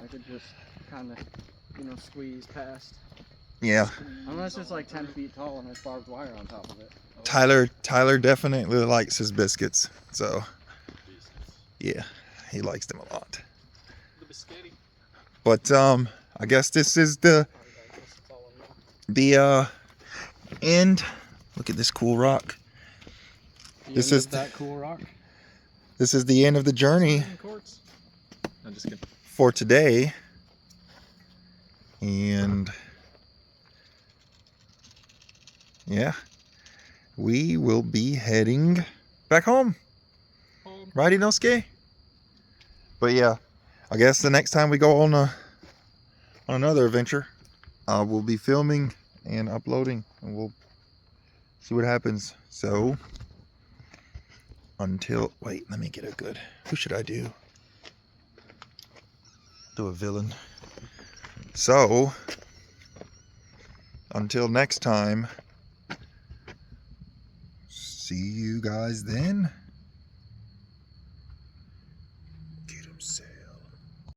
I could just kind of, you know, squeeze past. Yeah. Unless it's like 10 feet tall and there's barbed wire on top of it. Tyler definitely likes his biscuits, so yeah, he likes them a lot. The biscotti. But I guess this is the end. Look at this cool rock. This is that cool rock. This is the end of the journey I'm just kidding. for today. And yeah, we will be heading back home. Right, Inosuke? But yeah, I guess the next time we go on another adventure, we'll be filming and uploading, and we'll see what happens. So wait, let me get a good. Who should I do? Do a villain. So until next time, see you guys then.